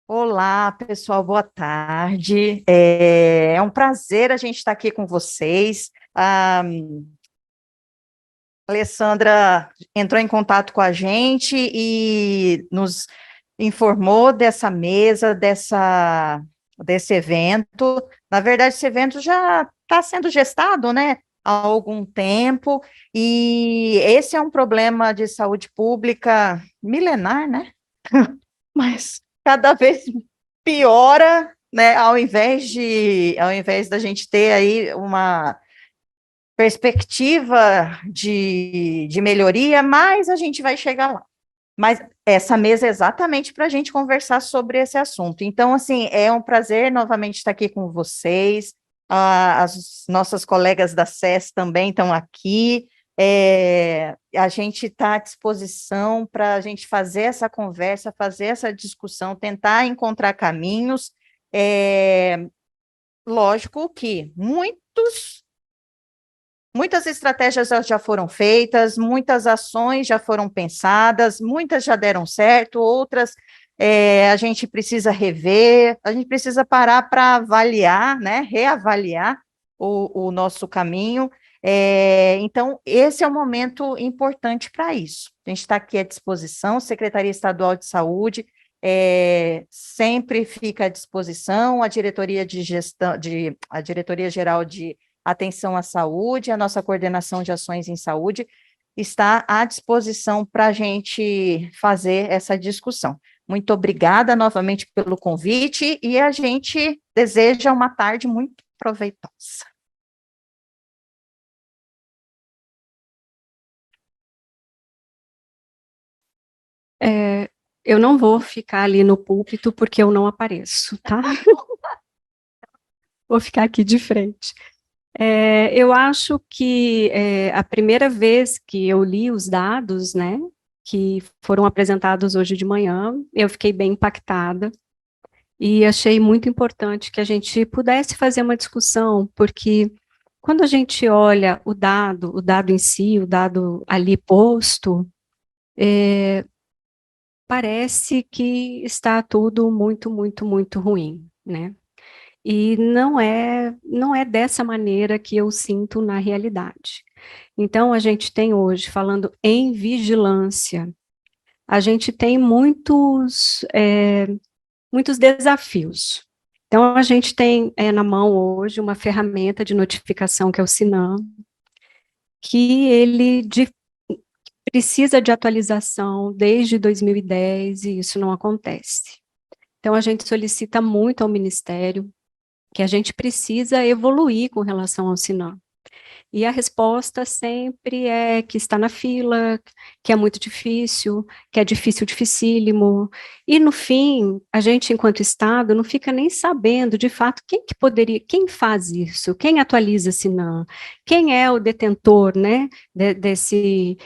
Olá, pessoal, boa tarde. É um prazer a gente estar aqui com vocês. A Alessandra entrou em contato com a gente e nos informou dessa mesa, desse evento. Na verdade, esse evento já está sendo gestado, né, há algum tempo, e esse é um problema de saúde pública milenar, né? Mas cada vez piora, né? Ao invés da gente ter aí uma perspectiva de melhoria, mais a gente vai chegar lá. Mas essa mesa é exatamente para a gente conversar sobre esse assunto. Então, assim, é um prazer novamente estar aqui com vocês. As nossas colegas da SES também estão aqui. A gente está à disposição para a gente fazer essa conversa, fazer essa discussão, tentar encontrar caminhos. É, lógico que muitas estratégias já foram feitas, muitas ações já foram pensadas, muitas já deram certo, outras a gente precisa rever, a gente precisa parar para avaliar, né, reavaliar o nosso caminho. Então, esse é um momento importante para isso. A gente está aqui à disposição, Secretaria Estadual de Saúde sempre fica à disposição, a Diretoria de Gestão, a Diretoria Geral de Atenção à Saúde, a nossa coordenação de ações em saúde está à disposição para a gente fazer essa discussão. Muito obrigada novamente pelo convite e a gente deseja uma tarde muito proveitosa. Eu não vou ficar ali no púlpito porque eu não apareço, tá? Vou ficar aqui de frente. Eu acho que a primeira vez que eu li os dados, né, que foram apresentados hoje de manhã, eu fiquei bem impactada e achei muito importante que a gente pudesse fazer uma discussão, porque quando a gente olha o dado em si, o dado ali posto, parece que está tudo muito, muito, muito ruim, né? E não é dessa maneira que eu sinto na realidade. Então, a gente tem hoje, falando em vigilância, a gente tem muitos desafios. Então, a gente tem na mão hoje uma ferramenta de notificação que é o Sinam, que precisa de atualização desde 2010 e isso não acontece. Então, a gente solicita muito ao Ministério que a gente precisa evoluir com relação ao Sinam. E a resposta sempre é que está na fila, que é muito difícil, que é difícil, dificílimo. E no fim, a gente, enquanto Estado, não fica nem sabendo de fato quem faz isso, quem atualiza Sinam, quem é o detentor, né, desse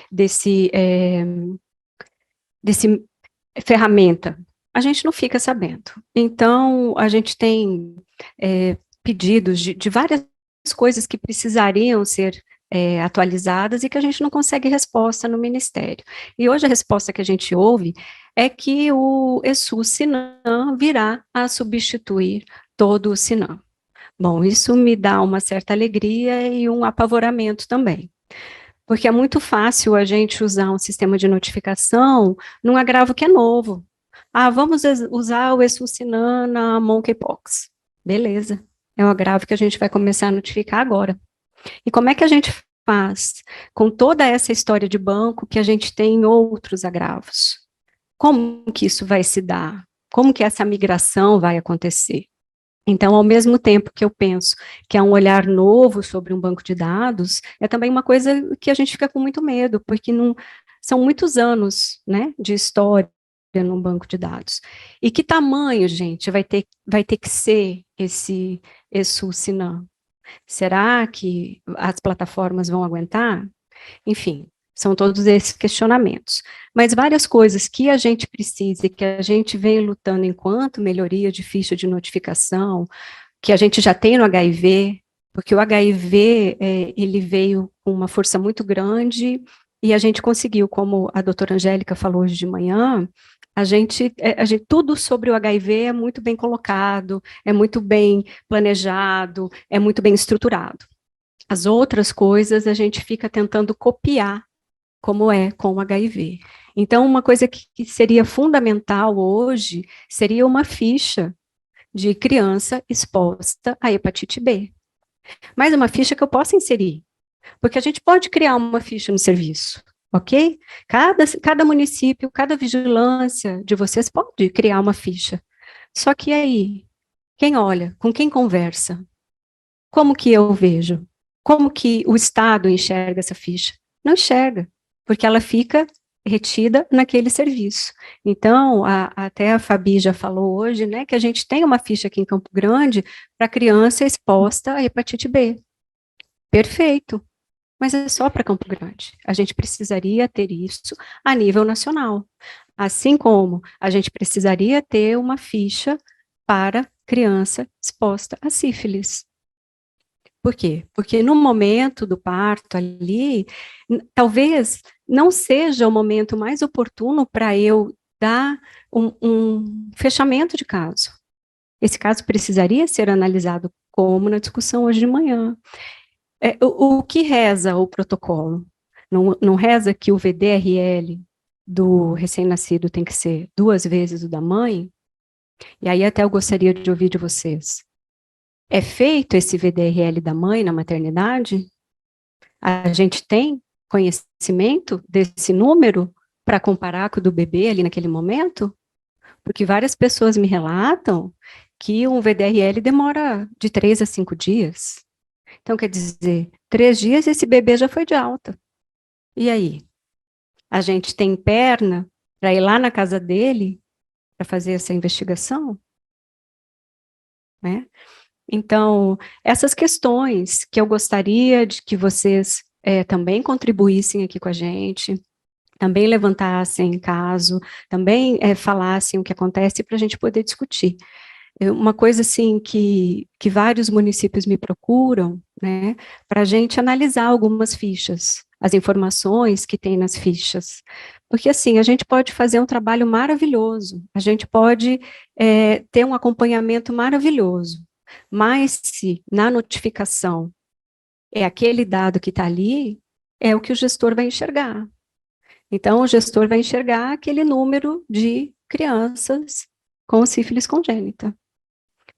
ferramenta. A gente não fica sabendo. Então, a gente tem pedidos de várias coisas que precisariam ser atualizadas e que a gente não consegue resposta no Ministério. E hoje a resposta que a gente ouve é que o ESUS-SINAM virá a substituir todo o SINAM. Bom, isso me dá uma certa alegria e um apavoramento também, porque é muito fácil a gente usar um sistema de notificação num agravo que é novo. Ah, vamos usar o Essucinana na monkeypox. Beleza, é um agravo que a gente vai começar a notificar agora. E como é que a gente faz com toda essa história de banco que a gente tem em outros agravos? Como que isso vai se dar? Como que essa migração vai acontecer? Então, ao mesmo tempo que eu penso que é um olhar novo sobre um banco de dados, é também uma coisa que a gente fica com muito medo, porque não, são muitos anos, né, de história num banco de dados. E que tamanho, gente, vai ter que ser esse SUSINAM? Será que as plataformas vão aguentar? Enfim, são todos esses questionamentos. Mas várias coisas que a gente precisa e que a gente vem lutando enquanto melhoria de ficha de notificação, que a gente já tem no HIV, porque o HIV, ele veio com uma força muito grande e a gente conseguiu, como a doutora Angélica falou hoje de manhã, tudo sobre o HIV é muito bem colocado, é muito bem planejado, é muito bem estruturado. As outras coisas a gente fica tentando copiar, como é com o HIV. Então, uma coisa que seria fundamental hoje seria uma ficha de criança exposta à hepatite B. Mas uma ficha que eu possa inserir, porque a gente pode criar uma ficha no serviço, ok? Cada município, cada vigilância de vocês pode criar uma ficha. Só que aí, quem olha, com quem conversa? Como que eu vejo? Como que o Estado enxerga essa ficha? Não enxerga, porque ela fica retida naquele serviço. Então, até a Fabi já falou hoje, né, que a gente tem uma ficha aqui em Campo Grande para criança exposta à hepatite B. Perfeito, mas é só para Campo Grande. A gente precisaria ter isso a nível nacional. Assim como a gente precisaria ter uma ficha para criança exposta a sífilis. Por quê? Porque no momento do parto ali, talvez não seja o momento mais oportuno para eu dar um fechamento de caso. Esse caso precisaria ser analisado como na discussão hoje de manhã. O que reza o protocolo? Não reza que o VDRL do recém-nascido tem que ser 2 vezes o da mãe? E aí até eu gostaria de ouvir de vocês. É feito esse VDRL da mãe na maternidade? A gente tem conhecimento desse número para comparar com o do bebê ali naquele momento? Porque várias pessoas me relatam que um VDRL demora de 3 a 5 dias. Então, quer dizer, 3 dias esse bebê já foi de alta. E aí? A gente tem perna para ir lá na casa dele para fazer essa investigação? Né? Então, essas questões que eu gostaria de que vocês também contribuíssem aqui com a gente, também levantassem caso, também falassem o que acontece para a gente poder discutir. Uma coisa assim que vários municípios me procuram, né, para a gente analisar algumas fichas, as informações que tem nas fichas, porque assim, a gente pode fazer um trabalho maravilhoso, a gente pode ter um acompanhamento maravilhoso, mas se na notificação é aquele dado que está ali, é o que o gestor vai enxergar. Então, o gestor vai enxergar aquele número de crianças com sífilis congênita.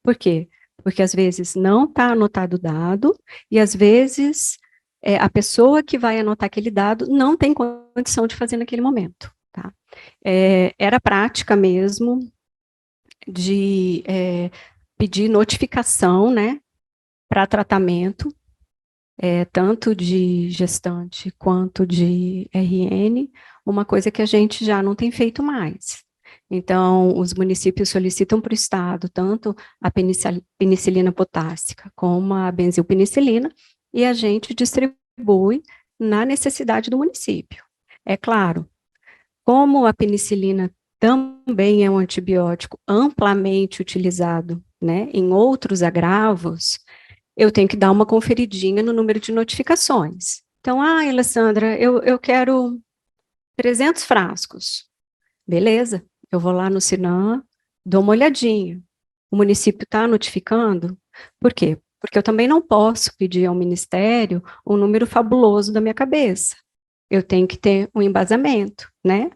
Por quê? Porque às vezes não está anotado o dado, e às vezes a pessoa que vai anotar aquele dado não tem condição de fazer naquele momento. Tá? Era prática mesmo de pedir notificação, né, para tratamento, tanto de gestante quanto de RN, uma coisa que a gente já não tem feito mais. Então, os municípios solicitam para o Estado tanto a penicilina potássica como a benzilpenicilina, e a gente distribui na necessidade do município. É claro, como a penicilina também é um antibiótico amplamente utilizado, né, em outros agravos, eu tenho que dar uma conferidinha no número de notificações. Então, Alessandra, eu quero 300 frascos. Beleza, eu vou lá no Sinam, dou uma olhadinha. O município está notificando? Por quê? Porque eu também não posso pedir ao Ministério um número fabuloso da minha cabeça. Eu tenho que ter um embasamento, né?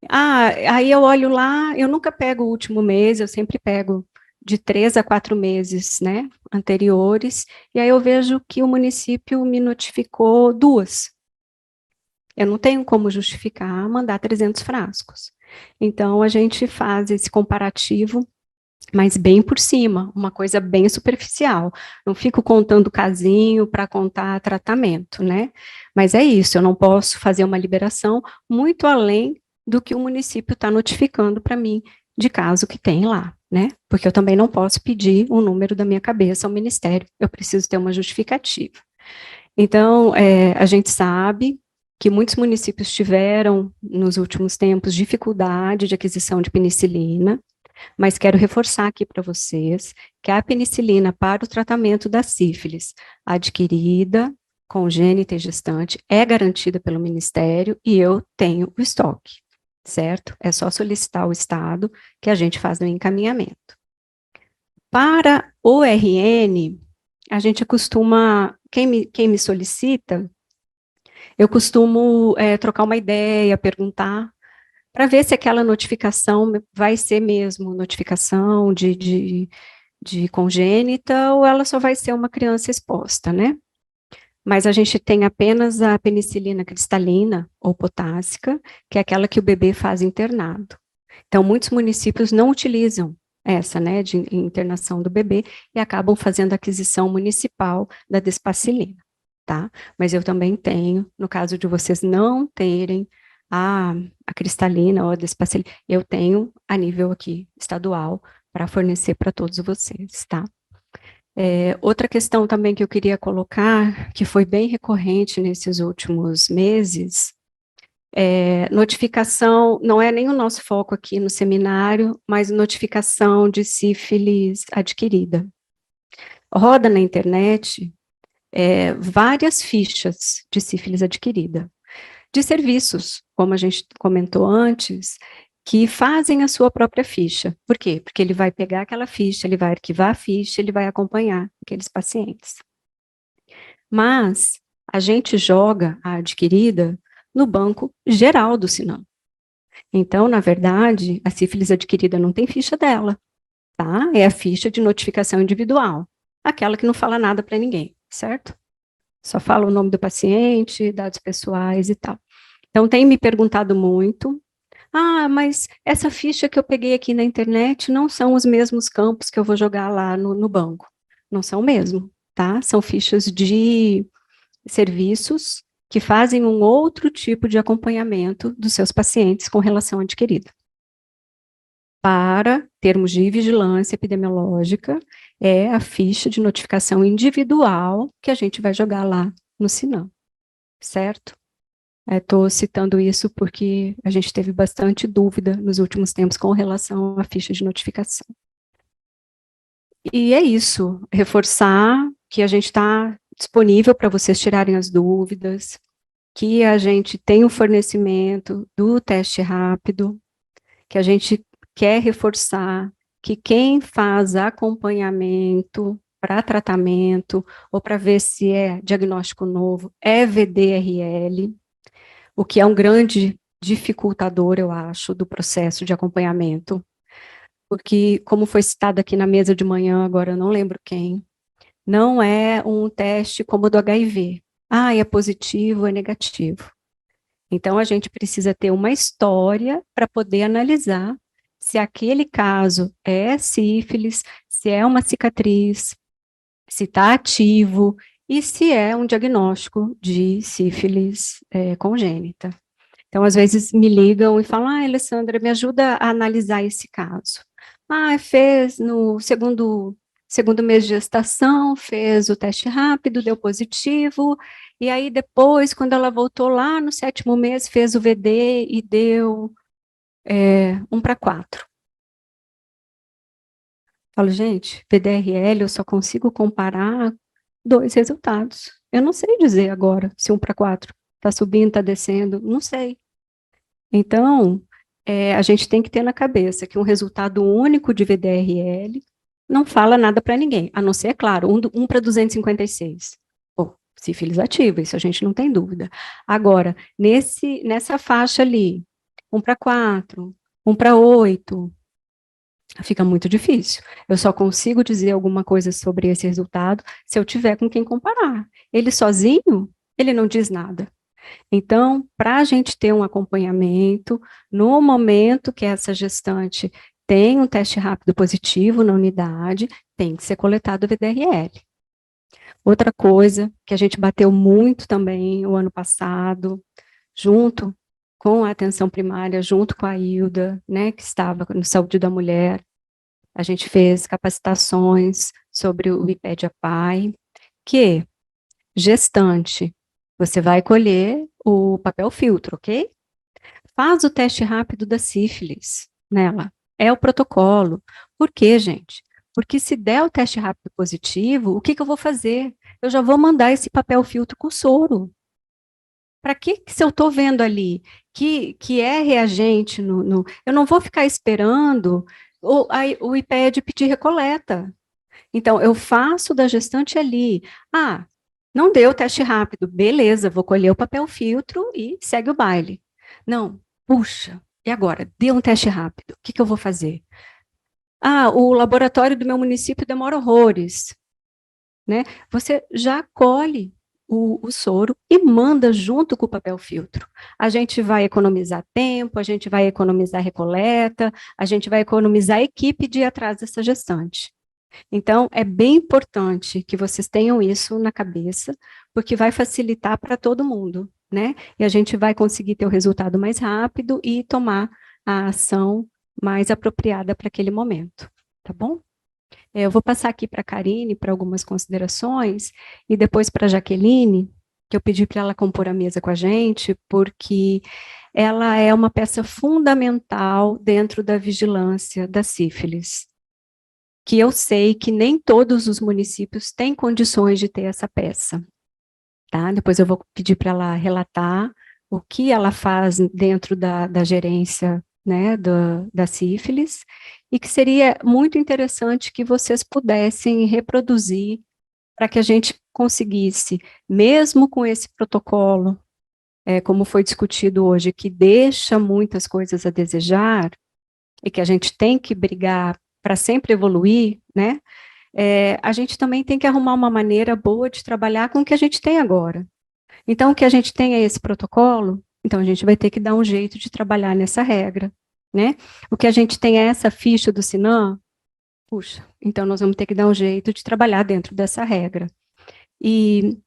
Aí eu olho lá, eu nunca pego o último mês, eu sempre pego de 3 a 4 meses, né, anteriores, e aí eu vejo que o município me notificou 2. Eu não tenho como justificar mandar 300 frascos. Então, a gente faz esse comparativo, mas bem por cima, uma coisa bem superficial. Não fico contando casinho para contar tratamento, né? Mas é isso, eu não posso fazer uma liberação muito além do que o município está notificando para mim de caso que tem lá, né? Porque eu também não posso pedir um número da minha cabeça ao Ministério, eu preciso ter uma justificativa. Então, a gente sabe que muitos municípios tiveram, nos últimos tempos, dificuldade de aquisição de penicilina, mas quero reforçar aqui para vocês que a penicilina para o tratamento da sífilis adquirida, congênita e gestante, é garantida pelo Ministério e eu tenho o estoque. certo? É só solicitar ao Estado que a gente faz o encaminhamento. Para o RN, a gente costuma, quem me solicita, eu costumo trocar uma ideia, perguntar, para ver se aquela notificação vai ser mesmo notificação de congênita ou ela só vai ser uma criança exposta, né? Mas a gente tem apenas a penicilina cristalina ou potássica, que é aquela que o bebê faz internado. Então, muitos municípios não utilizam essa, né, de internação do bebê e acabam fazendo aquisição municipal da Despacilina, tá? Mas eu também tenho, no caso de vocês não terem a cristalina ou a Despacilina, eu tenho a nível aqui estadual para fornecer para todos vocês, tá? Outra questão também que eu queria colocar, que foi bem recorrente nesses últimos meses, notificação, não é nem o nosso foco aqui no seminário, mas notificação de sífilis adquirida. Roda na internet várias fichas de sífilis adquirida, de serviços, como a gente comentou antes, que fazem a sua própria ficha. Por quê? Porque ele vai pegar aquela ficha, ele vai arquivar a ficha, ele vai acompanhar aqueles pacientes. Mas a gente joga a adquirida no banco geral do Sinam. Então, na verdade, a sífilis adquirida não tem ficha dela, tá? É a ficha de notificação individual, aquela que não fala nada para ninguém, certo? Só fala o nome do paciente, dados pessoais e tal. Então, tem me perguntado muito, mas essa ficha que eu peguei aqui na internet não são os mesmos campos que eu vou jogar lá no banco. Não são mesmo, tá? São fichas de serviços que fazem um outro tipo de acompanhamento dos seus pacientes com relação adquirida. Para termos de vigilância epidemiológica, é a ficha de notificação individual que a gente vai jogar lá no Sinam, certo? Estou citando isso porque a gente teve bastante dúvida nos últimos tempos com relação à ficha de notificação. E é isso, reforçar que a gente está disponível para vocês tirarem as dúvidas, que a gente tem o fornecimento do teste rápido, que a gente quer reforçar que quem faz acompanhamento para tratamento ou para ver se é diagnóstico novo é VDRL, o que é um grande dificultador, eu acho, do processo de acompanhamento, porque, como foi citado aqui na mesa de manhã, agora eu não lembro quem, não é um teste como o do HIV. É positivo, é negativo. Então, a gente precisa ter uma história para poder analisar se aquele caso é sífilis, se é uma cicatriz, se está ativo e se é um diagnóstico de sífilis congênita. Então, às vezes me ligam e falam, Alessandra, me ajuda a analisar esse caso. Fez no segundo mês de gestação, fez o teste rápido, deu positivo, e aí depois, quando ela voltou lá no 7º mês, fez o VD e deu 1:4. Falo, gente, VDRL eu só consigo comparar 2 resultados. Eu não sei dizer agora se 1:4 está subindo, está descendo, não sei. Então, a gente tem que ter na cabeça que um resultado único de VDRL não fala nada para ninguém, a não ser, claro, 1:256. Sífilis ativa, isso a gente não tem dúvida. Agora, nessa faixa ali, 1:4, 1:8, fica muito difícil. Eu só consigo dizer alguma coisa sobre esse resultado se eu tiver com quem comparar. Ele sozinho, ele não diz nada. Então, para a gente ter um acompanhamento, no momento que essa gestante tem um teste rápido positivo na unidade, tem que ser coletado o VDRL. Outra coisa que a gente bateu muito também o ano passado, junto com a atenção primária, junto com a Hilda, né, que estava no Saúde da Mulher, a gente fez capacitações sobre o IPED-APAI, que gestante, você vai colher o papel filtro, ok? Faz o teste rápido da sífilis nela. É o protocolo. Por quê, gente? Porque se der o teste rápido positivo, o que eu vou fazer? Eu já vou mandar esse papel filtro com soro Para que se eu estou vendo ali que é reagente, eu não vou ficar esperando o IPED pedir recoleta. Então, eu faço da gestante ali. Ah, não deu teste rápido, beleza, vou colher o papel filtro e segue o baile. Não, puxa, e agora? Deu um teste rápido, o que, que eu vou fazer? Ah, o laboratório do meu município demora horrores, né? Você já colhe o soro e manda junto com o papel filtro. A gente vai economizar tempo, a gente vai economizar recoleta, a gente vai economizar a equipe de ir atrás dessa gestante. Então, é bem importante que vocês tenham isso na cabeça, porque vai facilitar para todo mundo, né? E a gente vai conseguir ter o resultado mais rápido e tomar a ação mais apropriada para aquele momento, tá bom? Eu vou passar aqui para a Karine para algumas considerações e depois para a Jaqueline, que eu pedi para ela compor a mesa com a gente, porque ela é uma peça fundamental dentro da vigilância da sífilis, que eu sei que nem todos os municípios têm condições de ter essa peça, tá? Depois eu vou pedir para ela relatar o que ela faz dentro da gerência, né, da sífilis, e que seria muito interessante que vocês pudessem reproduzir para que a gente conseguisse, mesmo com esse protocolo, como foi discutido hoje, que deixa muitas coisas a desejar, e que a gente tem que brigar para sempre evoluir, né? A gente também tem que arrumar uma maneira boa de trabalhar com o que a gente tem agora. Então, o que a gente tem é esse protocolo, então a gente vai ter que dar um jeito de trabalhar nessa regra, né? O que a gente tem é essa ficha do Sinan, puxa, então nós vamos ter que dar um jeito de trabalhar dentro dessa regra. E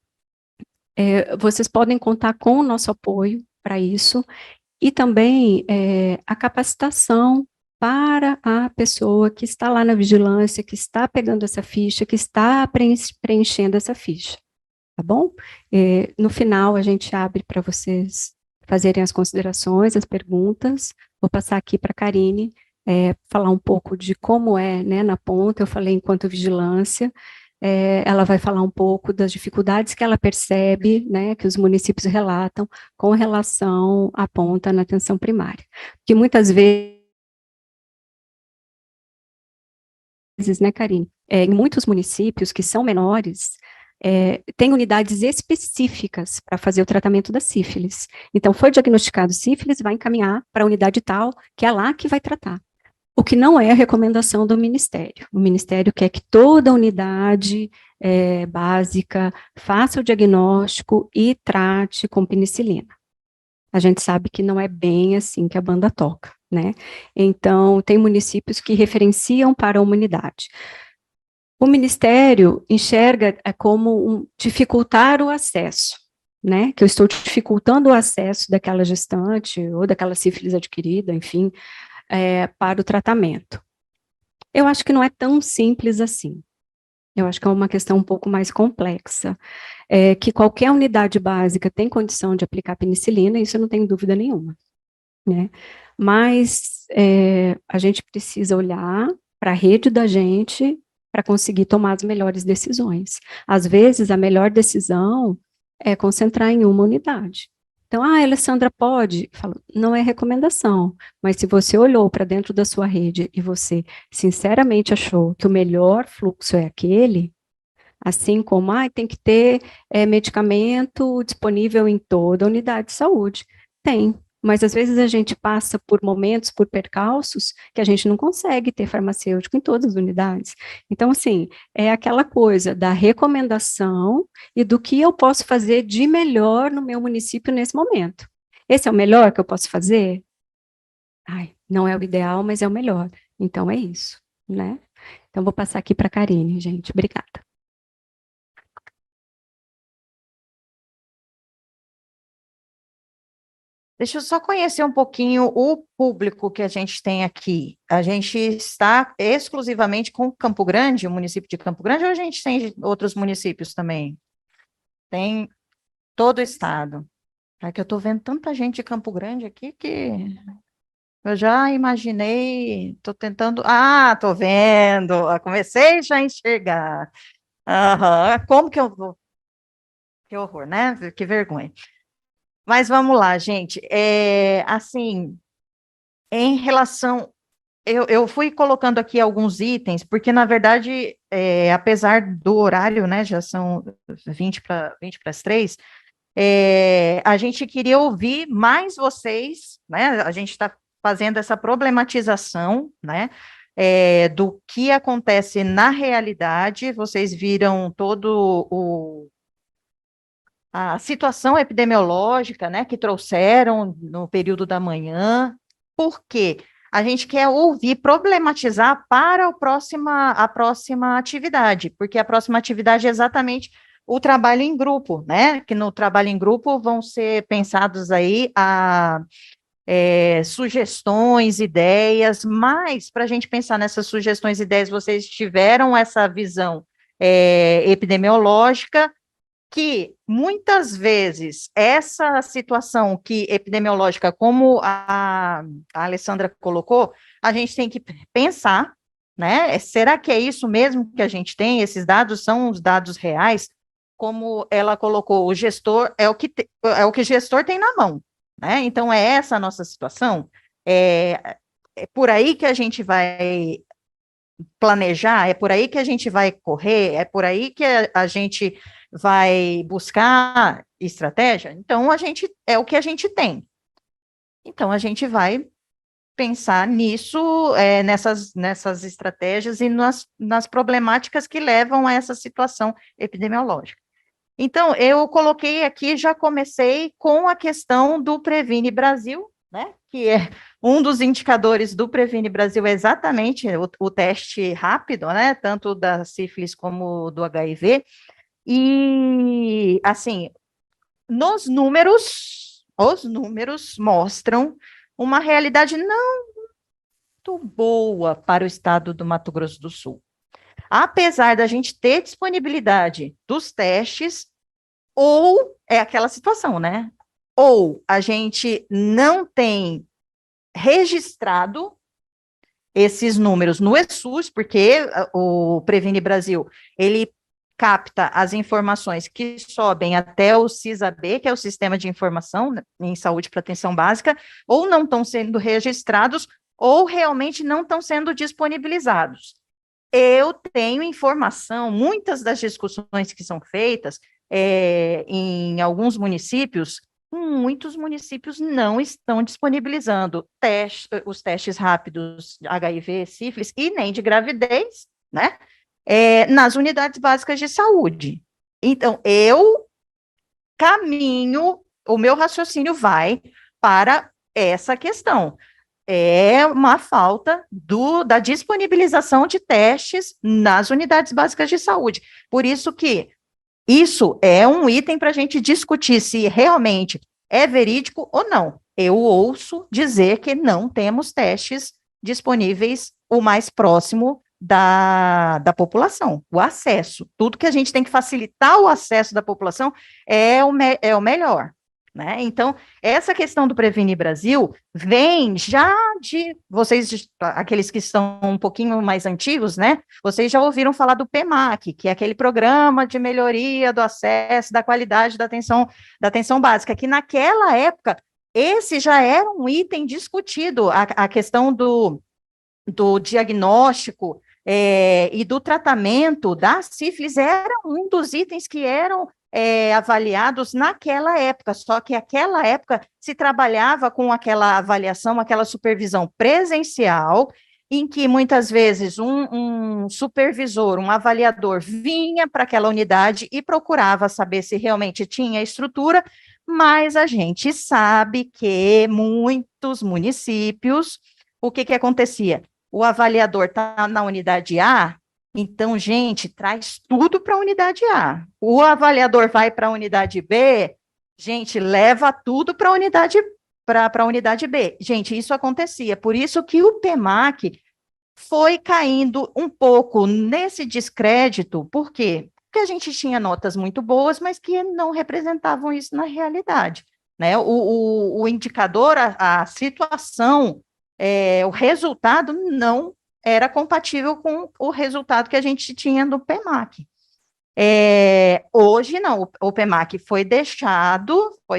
vocês podem contar com o nosso apoio para isso, e também a capacitação para a pessoa que está lá na vigilância, que está pegando essa ficha, que está preenchendo essa ficha, tá bom? No final, a gente abre para vocês fazerem as considerações, as perguntas. Vou passar aqui para a Karine, falar um pouco de como é, né, na ponta. Eu falei enquanto vigilância, ela vai falar um pouco das dificuldades que ela percebe, né, que os municípios relatam com relação à ponta na atenção primária. Que muitas vezes, né, Karine, em muitos municípios que são menores, tem unidades específicas para fazer o tratamento da sífilis. Então, foi diagnosticado sífilis, vai encaminhar para a unidade tal, que é lá que vai tratar. O que não é a recomendação do Ministério. O Ministério quer que toda unidade básica faça o diagnóstico e trate com penicilina. A gente sabe que não é bem assim que a banda toca, né? Então, tem municípios que referenciam para a unidade. O Ministério enxerga como dificultar o acesso, né? Que eu estou dificultando o acesso daquela gestante ou daquela sífilis adquirida, enfim, para o tratamento. Eu acho que não é tão simples assim. Eu acho que é uma questão um pouco mais complexa. Que qualquer unidade básica tem condição de aplicar penicilina, isso eu não tenho dúvida nenhuma, né? Mas a gente precisa olhar para a rede da gente para conseguir tomar as melhores decisões. Às vezes, a melhor decisão é concentrar em uma unidade. Então, Alessandra pode? Eu falo, não é recomendação, mas se você olhou para dentro da sua rede e você sinceramente achou que o melhor fluxo é aquele, assim como, tem que ter medicamento disponível em toda a unidade de saúde. Tem, mas às vezes a gente passa por momentos, por percalços, que a gente não consegue ter farmacêutico em todas as unidades. Então, assim, é aquela coisa da recomendação e do que eu posso fazer de melhor no meu município nesse momento. Esse é o melhor que eu posso fazer? Não é o ideal, mas é o melhor. Então, é isso, né? Então, vou passar aqui para a Karine, gente. Obrigada. Deixa eu só conhecer um pouquinho o público que a gente tem aqui. A gente está exclusivamente com Campo Grande, o município de Campo Grande, ou a gente tem outros municípios também? Tem todo o estado. É que eu estou vendo tanta gente de Campo Grande aqui que eu já imaginei, estou tentando. Estou vendo, comecei já a enxergar. Aham, como que eu vou? Que horror, né? Que vergonha. Mas vamos lá, gente. Assim, em relação. Eu fui colocando aqui alguns itens, porque, na verdade, apesar do horário, né, já são 20 para as 3, a gente queria ouvir mais vocês, né? A gente está fazendo essa problematização, né? Do que acontece na realidade. Vocês viram todo a situação epidemiológica, né, que trouxeram no período da manhã. Por quê? A gente quer ouvir, problematizar para a próxima atividade, porque a próxima atividade é exatamente o trabalho em grupo, né? Que no trabalho em grupo vão ser pensados aí sugestões, ideias, mas para a gente pensar nessas sugestões e ideias, vocês tiveram essa visão epidemiológica, que muitas vezes essa situação que epidemiológica, como a Alessandra colocou, a gente tem que pensar, né? Será que é isso mesmo que a gente tem? Esses dados são os dados reais? Como ela colocou, o gestor é o que o gestor tem na mão, né? Então é essa a nossa situação. É por aí que a gente vai planejar, é por aí que a gente vai correr, é por aí que a gente vai buscar estratégia. Então, é o que a gente tem. Então, a gente vai pensar nisso, nessas estratégias e nas problemáticas que levam a essa situação epidemiológica. Então, eu coloquei aqui, já comecei com a questão do Previne Brasil, né, que é um dos indicadores do Previne Brasil, é exatamente o teste rápido, né, tanto da sífilis como do HIV, e, assim, os números mostram uma realidade não muito boa para o estado do Mato Grosso do Sul. Apesar da gente ter disponibilidade dos testes, ou é aquela situação, né? Ou a gente não tem registrado esses números no ESUS, porque o Previne Brasil, ele capta as informações que sobem até o CISAB, que é o Sistema de Informação em Saúde para Atenção Básica, ou não estão sendo registrados, ou realmente não estão sendo disponibilizados. Eu tenho informação, muitas das discussões que são feitas em alguns municípios, muitos municípios não estão disponibilizando os testes rápidos de HIV, sífilis e nem de gravidez, né? Nas unidades básicas de saúde. Então, o meu raciocínio vai para essa questão. É uma falta da disponibilização de testes nas unidades básicas de saúde. Por isso que isso é um item para a gente discutir se realmente é verídico ou não. Eu ouço dizer que não temos testes disponíveis o mais próximo da população, o acesso. Tudo que a gente tem que facilitar o acesso da população é o melhor. Né? Então, essa questão do Previne Brasil vem já aqueles que são um pouquinho mais antigos, né? Vocês já ouviram falar do PEMAC, que é aquele programa de melhoria do acesso, da qualidade da atenção básica, que naquela época, esse já era um item discutido, a questão do diagnóstico e do tratamento da sífilis era um dos itens que eram avaliados naquela época, só que naquela época se trabalhava com aquela avaliação, aquela supervisão presencial, em que muitas vezes um supervisor, um avaliador vinha para aquela unidade e procurava saber se realmente tinha estrutura, mas a gente sabe que muitos municípios, o que acontecia? O avaliador está na unidade A, então, gente, traz tudo para a unidade A. O avaliador vai para a unidade B, gente, leva tudo para a unidade B. Gente, isso acontecia. Por isso que o PEMAC foi caindo um pouco nesse descrédito. Por quê? Porque a gente tinha notas muito boas, mas que não representavam isso na realidade. Né? O indicador, a situação, o resultado não era compatível com o resultado que a gente tinha no PEMAC. Hoje não, o PEMAC foi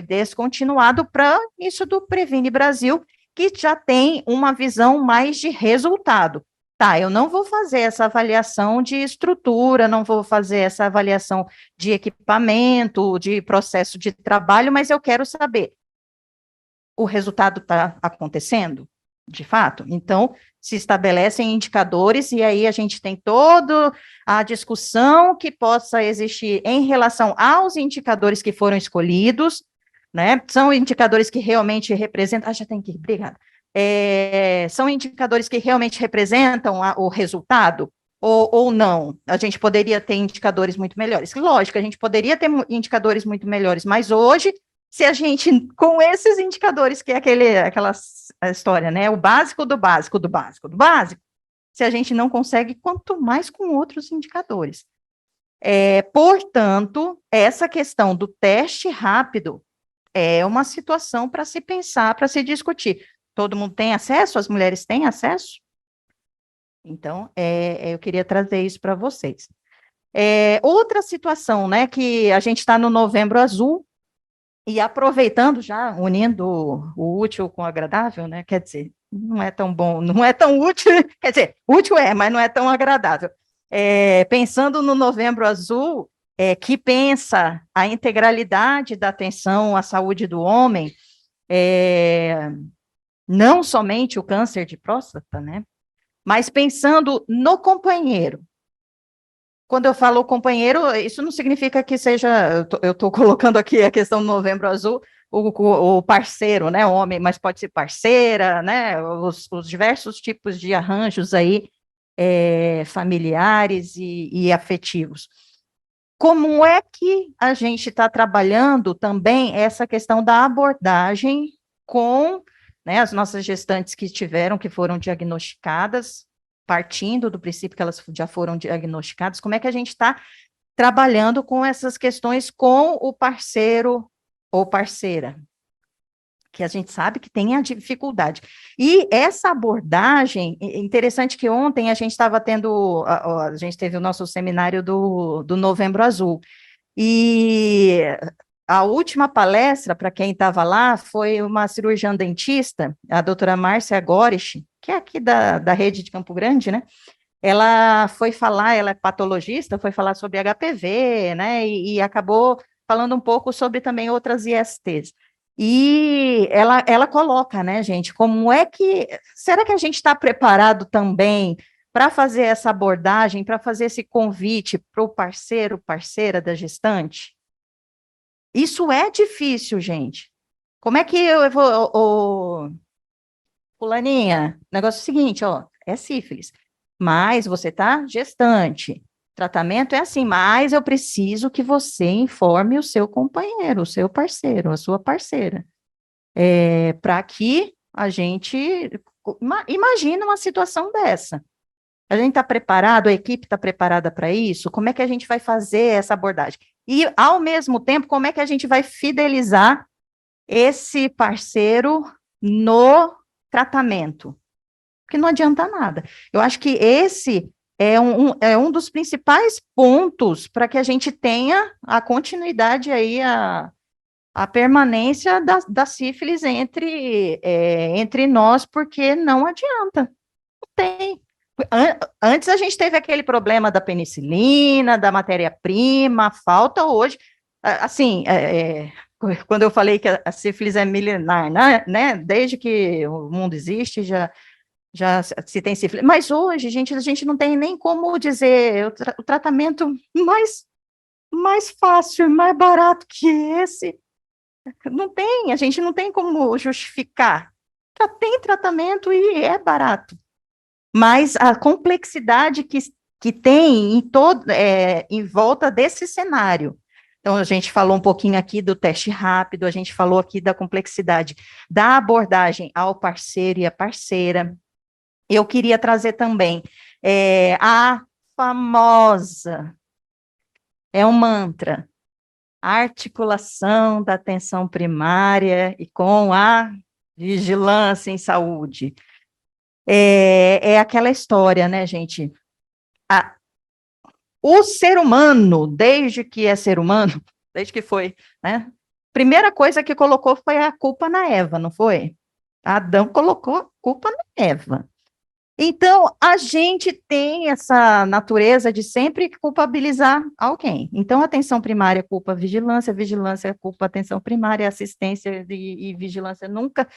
descontinuado para isso do Previne Brasil, que já tem uma visão mais de resultado. Tá, eu não vou fazer essa avaliação de estrutura, não vou fazer essa avaliação de equipamento, de processo de trabalho, mas eu quero saber, o resultado está acontecendo, de fato? Então, se estabelecem indicadores, e aí a gente tem toda a discussão que possa existir em relação aos indicadores que foram escolhidos, né? São indicadores que realmente representam. Já tem que ir, obrigada. São indicadores que realmente representam o resultado, ou não? A gente poderia ter indicadores muito melhores. Lógico, a gente poderia ter indicadores muito melhores, mas hoje se a gente, com esses indicadores, que é aquela história, né, o básico do básico, do básico, do básico, se a gente não consegue, quanto mais com outros indicadores. Portanto, essa questão do teste rápido é uma situação para se pensar, para se discutir. Todo mundo tem acesso? As mulheres têm acesso? Então, eu queria trazer isso para vocês. Outra situação, né, que a gente está no Novembro Azul, e aproveitando já, unindo o útil com o agradável, né? Quer dizer, não é tão bom, não é tão útil, quer dizer, útil mas não é tão agradável. Pensando no Novembro Azul, que pensa a integralidade da atenção à saúde do homem, não somente o câncer de próstata, né? Mas pensando no companheiro. Quando eu falo companheiro, isso não significa que seja, eu estou colocando aqui a questão do Novembro Azul, o parceiro, né, o homem, mas pode ser parceira, né, os diversos tipos de arranjos aí, familiares e afetivos. Como é que a gente está trabalhando também essa questão da abordagem com, né, as nossas gestantes que foram diagnosticadas, partindo do princípio que elas já foram diagnosticadas, como é que a gente está trabalhando com essas questões com o parceiro ou parceira, que a gente sabe que tem a dificuldade. E essa abordagem, interessante que ontem a gente estava tendo, a gente teve o nosso seminário do Novembro Azul, e a última palestra, para quem estava lá, foi uma cirurgiã dentista, a doutora Márcia Gorisch, que é aqui da rede de Campo Grande, né? Ela foi falar, ela é patologista, foi falar sobre HPV, né? E acabou falando um pouco sobre também outras ISTs. E ela coloca, né, gente, como é que. Será que a gente está preparado também para fazer essa abordagem, para fazer esse convite para o parceiro, parceira da gestante? Isso é difícil, gente. Como é que eu vou. Fulaninha, o negócio é o seguinte, ó, é sífilis, mas você tá gestante, tratamento é assim, mas eu preciso que você informe o seu companheiro, o seu parceiro, a sua parceira, para que a gente imagine uma situação dessa. A gente está preparado, a equipe está preparada para isso? Como é que a gente vai fazer essa abordagem? E, ao mesmo tempo, como é que a gente vai fidelizar esse parceiro no tratamento? Porque não adianta nada. Eu acho que esse é um dos principais pontos para que a gente tenha a continuidade aí, a permanência da sífilis entre nós, porque não adianta, não tem. Antes a gente teve aquele problema da penicilina, da matéria-prima, falta hoje, assim, quando eu falei que a sífilis é milenar, né, desde que o mundo existe, já se tem sífilis. Mas hoje, gente, a gente não tem nem como dizer o tratamento mais fácil, mais barato que esse. Não tem, a gente não tem como justificar. Já tem tratamento e é barato. Mas a complexidade que tem em volta desse cenário. Então, a gente falou um pouquinho aqui do teste rápido, a gente falou aqui da complexidade da abordagem ao parceiro e à parceira. Eu queria trazer também a famosa, é um mantra, a articulação da atenção primária e com a vigilância em saúde. É aquela história, né, gente? o ser humano, desde que é ser humano, desde que foi, né? Primeira coisa que colocou foi a culpa na Eva, não foi? Adão colocou a culpa na Eva. Então, a gente tem essa natureza de sempre culpabilizar alguém. Então, atenção primária culpa vigilância, vigilância culpa atenção primária, assistência e vigilância nunca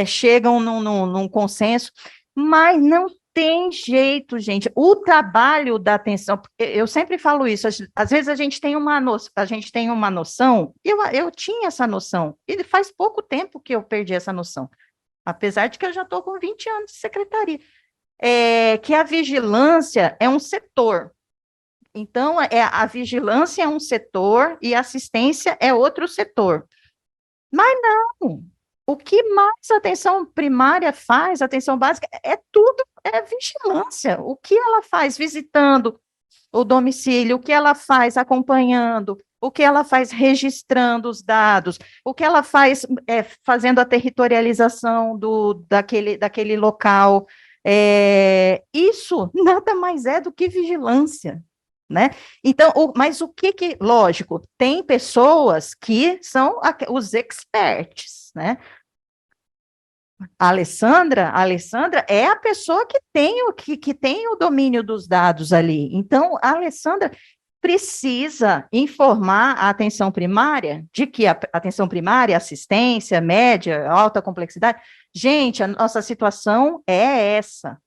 chegam num consenso, mas não tem jeito, gente. O trabalho da atenção, eu sempre falo isso, às vezes a gente tem uma noção, eu tinha essa noção, e faz pouco tempo que eu perdi essa noção, apesar de que eu já estou com 20 anos de secretaria, que a vigilância é um setor. Então, a vigilância é um setor e a assistência é outro setor. Mas não, o que mais a atenção primária faz, a atenção básica, é vigilância. O que ela faz visitando o domicílio, o que ela faz acompanhando, o que ela faz registrando os dados, o que ela faz fazendo a territorialização daquele local. Isso nada mais é do que vigilância, né? Então, mas lógico, tem pessoas que são os experts, né? A Alessandra é a pessoa que tem o domínio dos dados ali. Então, a Alessandra precisa informar a atenção primária de que a atenção primária, assistência, média, alta complexidade. Gente, a nossa situação é essa.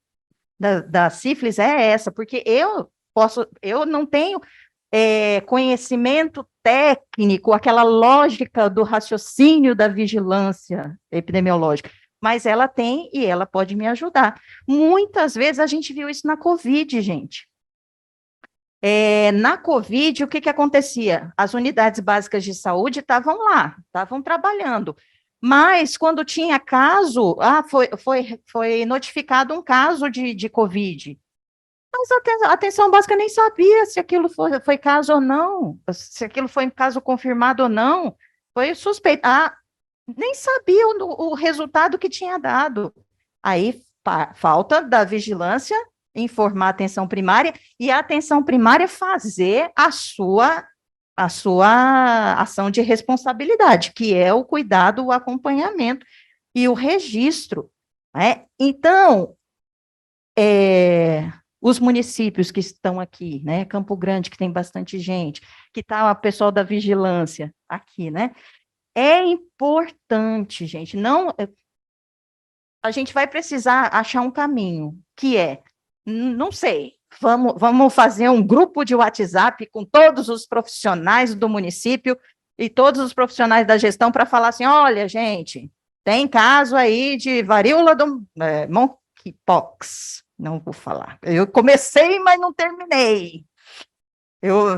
Da sífilis é essa, porque eu não tenho conhecimento técnico, aquela lógica do raciocínio da vigilância epidemiológica, mas ela tem e ela pode me ajudar. Muitas vezes a gente viu isso na Covid, gente. Na Covid, o que acontecia? As unidades básicas de saúde estavam lá, estavam trabalhando, mas quando tinha caso, foi notificado um caso de Covid, mas a atenção básica nem sabia se aquilo foi caso ou não, se aquilo foi caso confirmado ou não, foi suspeito. Nem sabia o resultado que tinha dado. Aí, falta da vigilância, informar a atenção primária, e a atenção primária fazer a sua ação de responsabilidade, que é o cuidado, o acompanhamento e o registro, né? Então, os municípios que estão aqui, né, Campo Grande, que tem bastante gente, que está o pessoal da vigilância aqui, né, é importante, gente, a gente vai precisar achar um caminho, que não sei, vamos fazer um grupo de WhatsApp com todos os profissionais do município e todos os profissionais da gestão para falar assim, olha, gente, tem caso aí de varíola do monkeypox, não vou falar. Eu comecei, mas não terminei.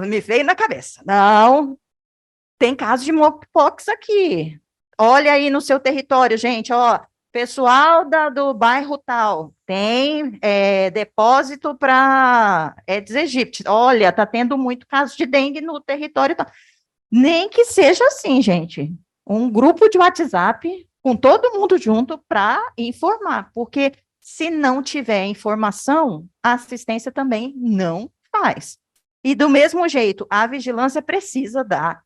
Me veio na cabeça. Não, tem caso de monkeypox aqui. Olha aí no seu território, gente, ó, pessoal do bairro tal, tem depósito para Aedes aegypti. Olha, tá tendo muito caso de dengue no território tal. Nem que seja assim, gente. Um grupo de WhatsApp com todo mundo junto para informar, porque se não tiver informação, a assistência também não faz. E do mesmo jeito, a vigilância precisa dar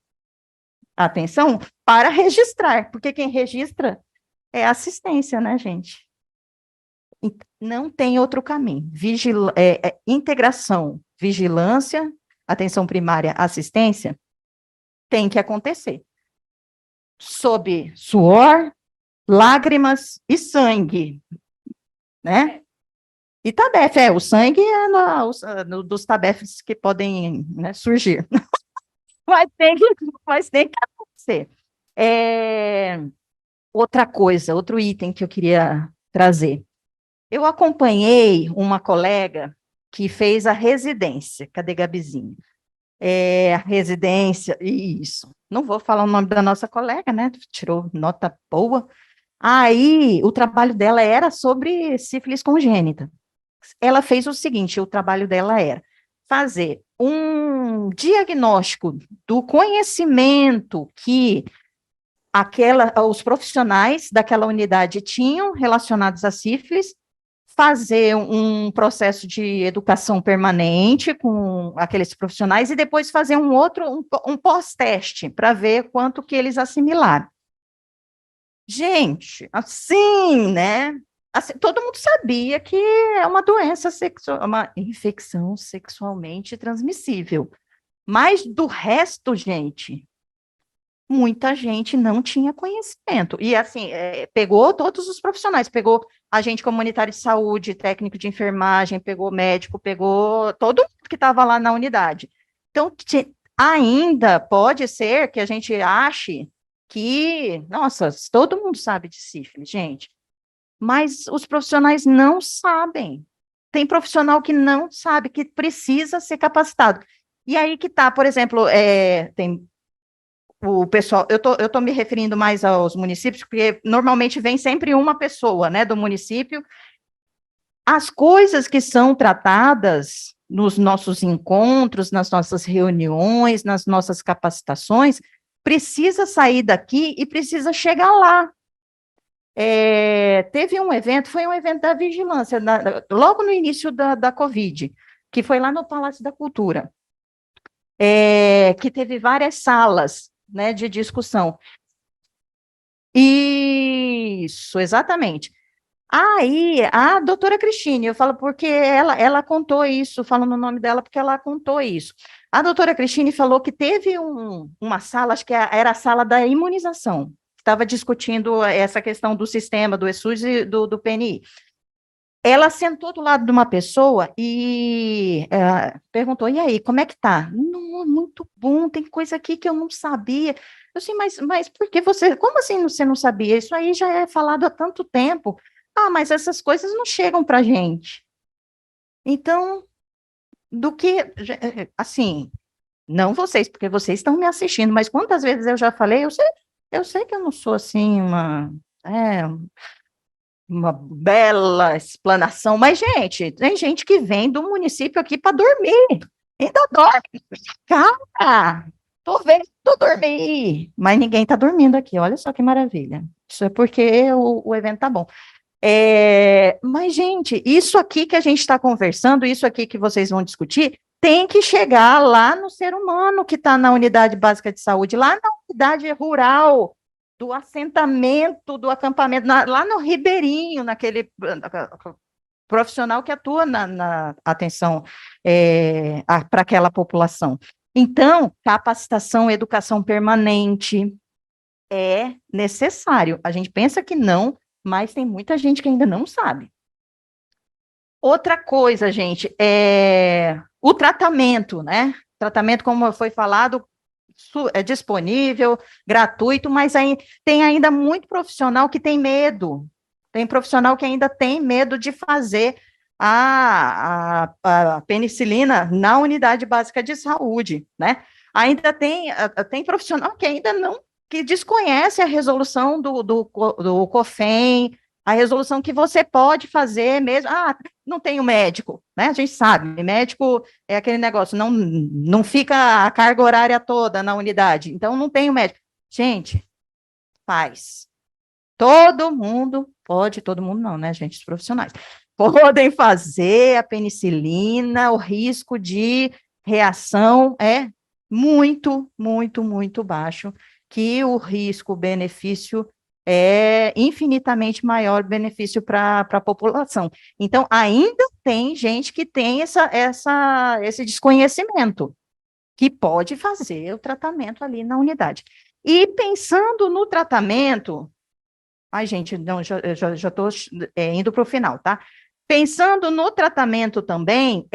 atenção para registrar, porque quem registra é assistência, né, gente? Não tem outro caminho. Integração, vigilância, atenção primária, assistência, tem que acontecer. Sob suor, lágrimas e sangue, né? E tabefe, o sangue é dos tabefes que podem, né, surgir. mas tem que acontecer. Outra coisa, outro item que eu queria trazer. Eu acompanhei uma colega que fez a residência. Cadê Gabizinha? A residência, isso. Não vou falar o nome da nossa colega, né? Tirou nota boa. Aí, o trabalho dela era sobre sífilis congênita. Ela fez o seguinte, o trabalho dela era fazer um diagnóstico do conhecimento que os profissionais daquela unidade tinham relacionados à sífilis, fazer um processo de educação permanente com aqueles profissionais e depois fazer um pós-teste para ver quanto que eles assimilaram. Gente, assim, né? Assim, todo mundo sabia que é uma doença sexual, uma infecção sexualmente transmissível. Mas do resto, gente, muita gente não tinha conhecimento. E, assim, pegou todos os profissionais, pegou agente comunitário de saúde, técnico de enfermagem, pegou médico, pegou todo mundo que estava lá na unidade. Então, ainda pode ser que a gente ache que, nossa, todo mundo sabe de sífilis, gente, mas os profissionais não sabem. Tem profissional que não sabe, que precisa ser capacitado. E aí que tá, por exemplo, tem o pessoal, eu tô me referindo mais aos municípios, porque normalmente vem sempre uma pessoa, né, do município. As coisas que são tratadas nos nossos encontros, nas nossas reuniões, nas nossas capacitações, precisa sair daqui e precisa chegar lá. Teve um evento, foi um evento da vigilância, logo no início da Covid, que foi lá no Palácio da Cultura, que teve várias salas, né, de discussão. Isso, exatamente. Aí, a doutora Cristine, eu falo porque ela contou isso, falo no nome dela porque ela contou isso. A doutora Cristine falou que teve uma sala, acho que era a sala da imunização, estava discutindo essa questão do sistema, do ESUS e do PNI. Ela sentou do lado de uma pessoa e perguntou, e aí, como é que tá? Não, muito bom, tem coisa aqui que eu não sabia. Eu assim, mas por que como assim você não sabia? Isso aí já é falado há tanto tempo. Ah, mas essas coisas não chegam para a gente. Então, assim, não vocês, porque vocês estão me assistindo, mas quantas vezes eu já falei, eu sei que eu não sou assim é, uma bela explanação, mas, gente, tem gente que vem do município aqui para dormir, ainda dorme. Cara, tô vendo dormir, mas ninguém está dormindo aqui, olha só que maravilha. Isso é porque o evento tá bom. Mas, gente, isso aqui que a gente está conversando, isso aqui que vocês vão discutir, tem que chegar lá no ser humano que está na unidade básica de saúde, lá na unidade rural, do assentamento, do acampamento, lá no Ribeirinho, naquele profissional que atua na atenção para aquela população. Então, capacitação, educação permanente é necessário. A gente pensa que não, mas tem muita gente que ainda não sabe. Outra coisa, gente, é o tratamento, né? Tratamento, como foi falado, é disponível, gratuito, mas tem ainda muito profissional que tem medo. Tem profissional que ainda tem medo de fazer a penicilina na unidade básica de saúde, né? Ainda tem profissional que ainda não, que desconhece a resolução do COFEM, a resolução que você pode fazer mesmo. Ah, não tem o médico, né? A gente sabe, médico é aquele negócio, não fica a carga horária toda na unidade, então não tem o médico. Gente, faz. Todo mundo não, né, gente, os profissionais, podem fazer a penicilina, o risco de reação é muito, muito, muito baixo, que o risco-benefício é infinitamente maior benefício para a população. Então, ainda tem gente que tem esse desconhecimento, que pode fazer o tratamento ali na unidade. E pensando no tratamento, ai, gente, não, já estou indo para o final, tá? Pensando no tratamento também,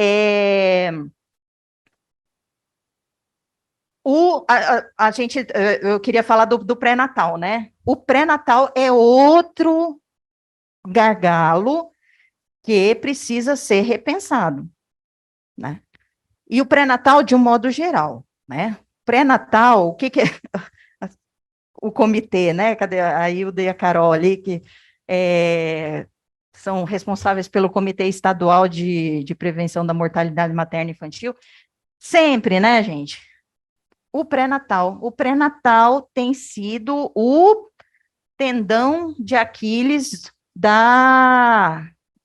a gente, eu queria falar do pré-natal, né? O pré-natal é outro gargalo que precisa ser repensado, né? E o pré-natal de um modo geral, né? Pré-natal, o que é o comitê, né? Cadê a Hilda e a Carol ali, que são responsáveis pelo Comitê Estadual de Prevenção da Mortalidade Materna e Infantil, sempre, né, gente? O pré-natal tem sido o tendão de Aquiles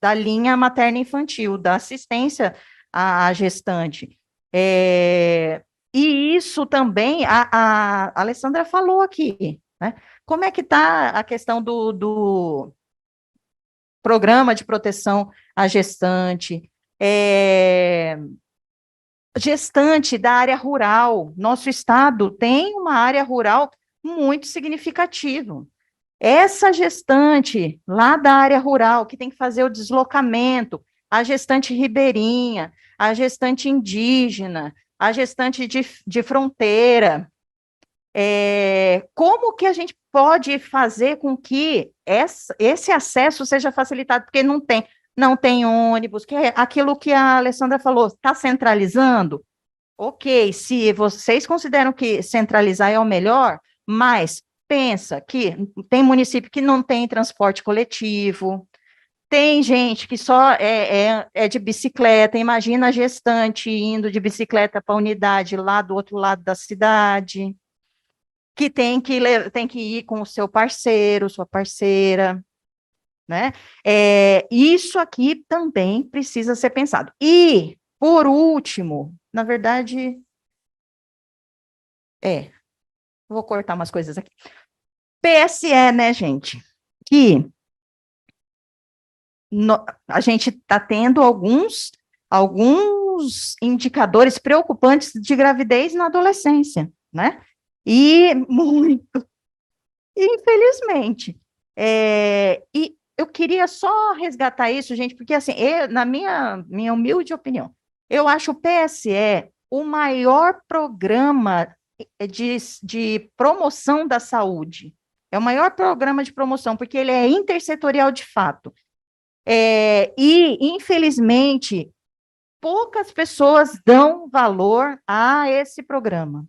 da linha materno-infantil, da assistência à gestante. E isso também, a Alessandra falou aqui, né? Como é que está a questão do programa de proteção à gestante, gestante da área rural. Nosso estado tem uma área rural muito significativa. Essa gestante lá da área rural, que tem que fazer o deslocamento, a gestante ribeirinha, a gestante indígena, a gestante de fronteira, como que a gente pode fazer com que esse acesso seja facilitado? Porque não tem ônibus, que é aquilo que a Alessandra falou, está centralizando? Ok, se vocês consideram que centralizar é o melhor, mas pensa que tem município que não tem transporte coletivo, tem gente que só é de bicicleta, imagina a gestante indo de bicicleta para a unidade lá do outro lado da cidade, que tem que ir com o seu parceiro, sua parceira, né? Isso aqui também precisa ser pensado. E, por último, na verdade, vou cortar umas coisas aqui. PSE, né, gente? Que a gente está tendo alguns indicadores preocupantes de gravidez na adolescência, né? E muito, infelizmente. E eu queria só resgatar isso, gente, porque, assim, na minha humilde opinião, eu acho o PSE o maior programa de promoção da saúde. É o maior programa de promoção, porque ele é intersetorial de fato. E, infelizmente, poucas pessoas dão valor a esse programa.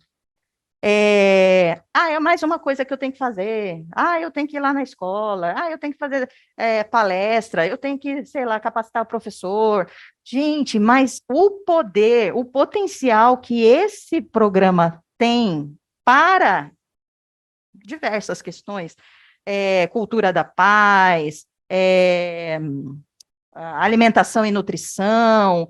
É mais uma coisa que eu tenho que fazer. Eu tenho que ir lá na escola. Eu tenho que fazer palestra. Eu tenho que, sei lá, capacitar o professor. Gente, mas o poder, o potencial que esse programa tem para diversas questões, cultura da paz, alimentação e nutrição,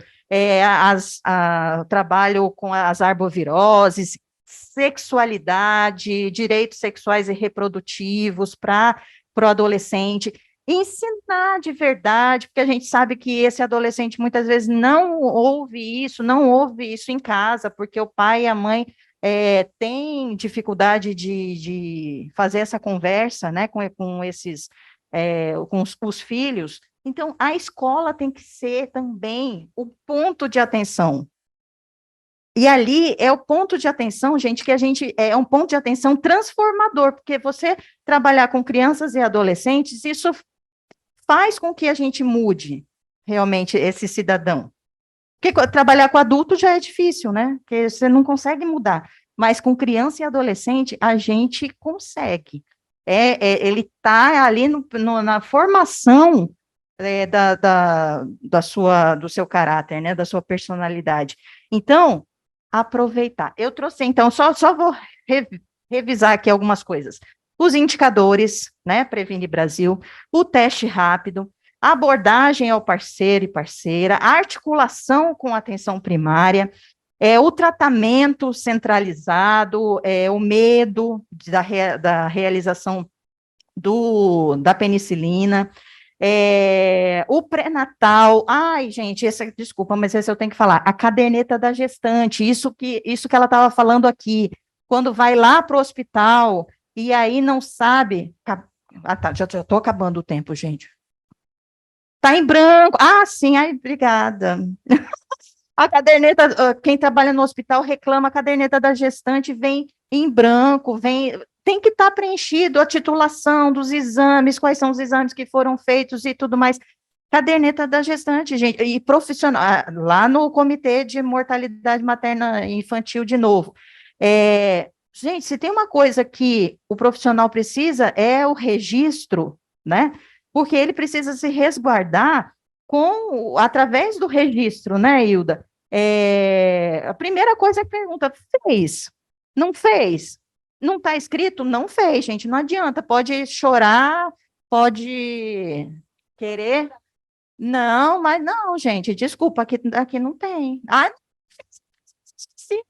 trabalho com as arboviroses, sexualidade, direitos sexuais e reprodutivos para o adolescente, ensinar de verdade, porque a gente sabe que esse adolescente muitas vezes não ouve isso em casa, porque o pai e a mãe têm dificuldade de fazer essa conversa, né, com esses, com os filhos. Então, a escola tem que ser também o ponto de atenção. E ali é o ponto de atenção, gente, que a gente é um ponto de atenção transformador, porque você trabalhar com crianças e adolescentes, isso faz com que a gente mude realmente esse cidadão. Porque trabalhar com adulto já é difícil, né? Porque você não consegue mudar. Mas com criança e adolescente, a gente consegue. Ele está ali na formação do seu caráter, né? Da sua personalidade. Então, aproveitar. Eu trouxe, então, só vou revisar aqui algumas coisas. Os indicadores, né? Previne Brasil, o teste rápido, a abordagem ao parceiro e parceira, a articulação com a atenção primária, o tratamento centralizado, o medo da realização da penicilina, o pré-natal, gente, desculpa, mas esse eu tenho que falar, a caderneta da gestante, isso que ela estava falando aqui, quando vai lá para o hospital, e aí não sabe, tá, já estou acabando o tempo, gente. Está em branco, sim, obrigada. A caderneta, quem trabalha no hospital reclama, a caderneta da gestante vem em branco, tem que estar preenchido a titulação dos exames, quais são os exames que foram feitos e tudo mais. Caderneta da gestante, gente, e profissional, lá no Comitê de Mortalidade Materna e Infantil, de novo. Gente, se tem uma coisa que o profissional precisa, é o registro, né? Porque ele precisa se resguardar através do registro, né, Hilda? A primeira coisa é que pergunta, fez? Não fez? Não está escrito? Não fez, gente, não adianta, pode chorar, pode querer, Não, mas não, gente, desculpa, aqui não tem. Ah, esqueci.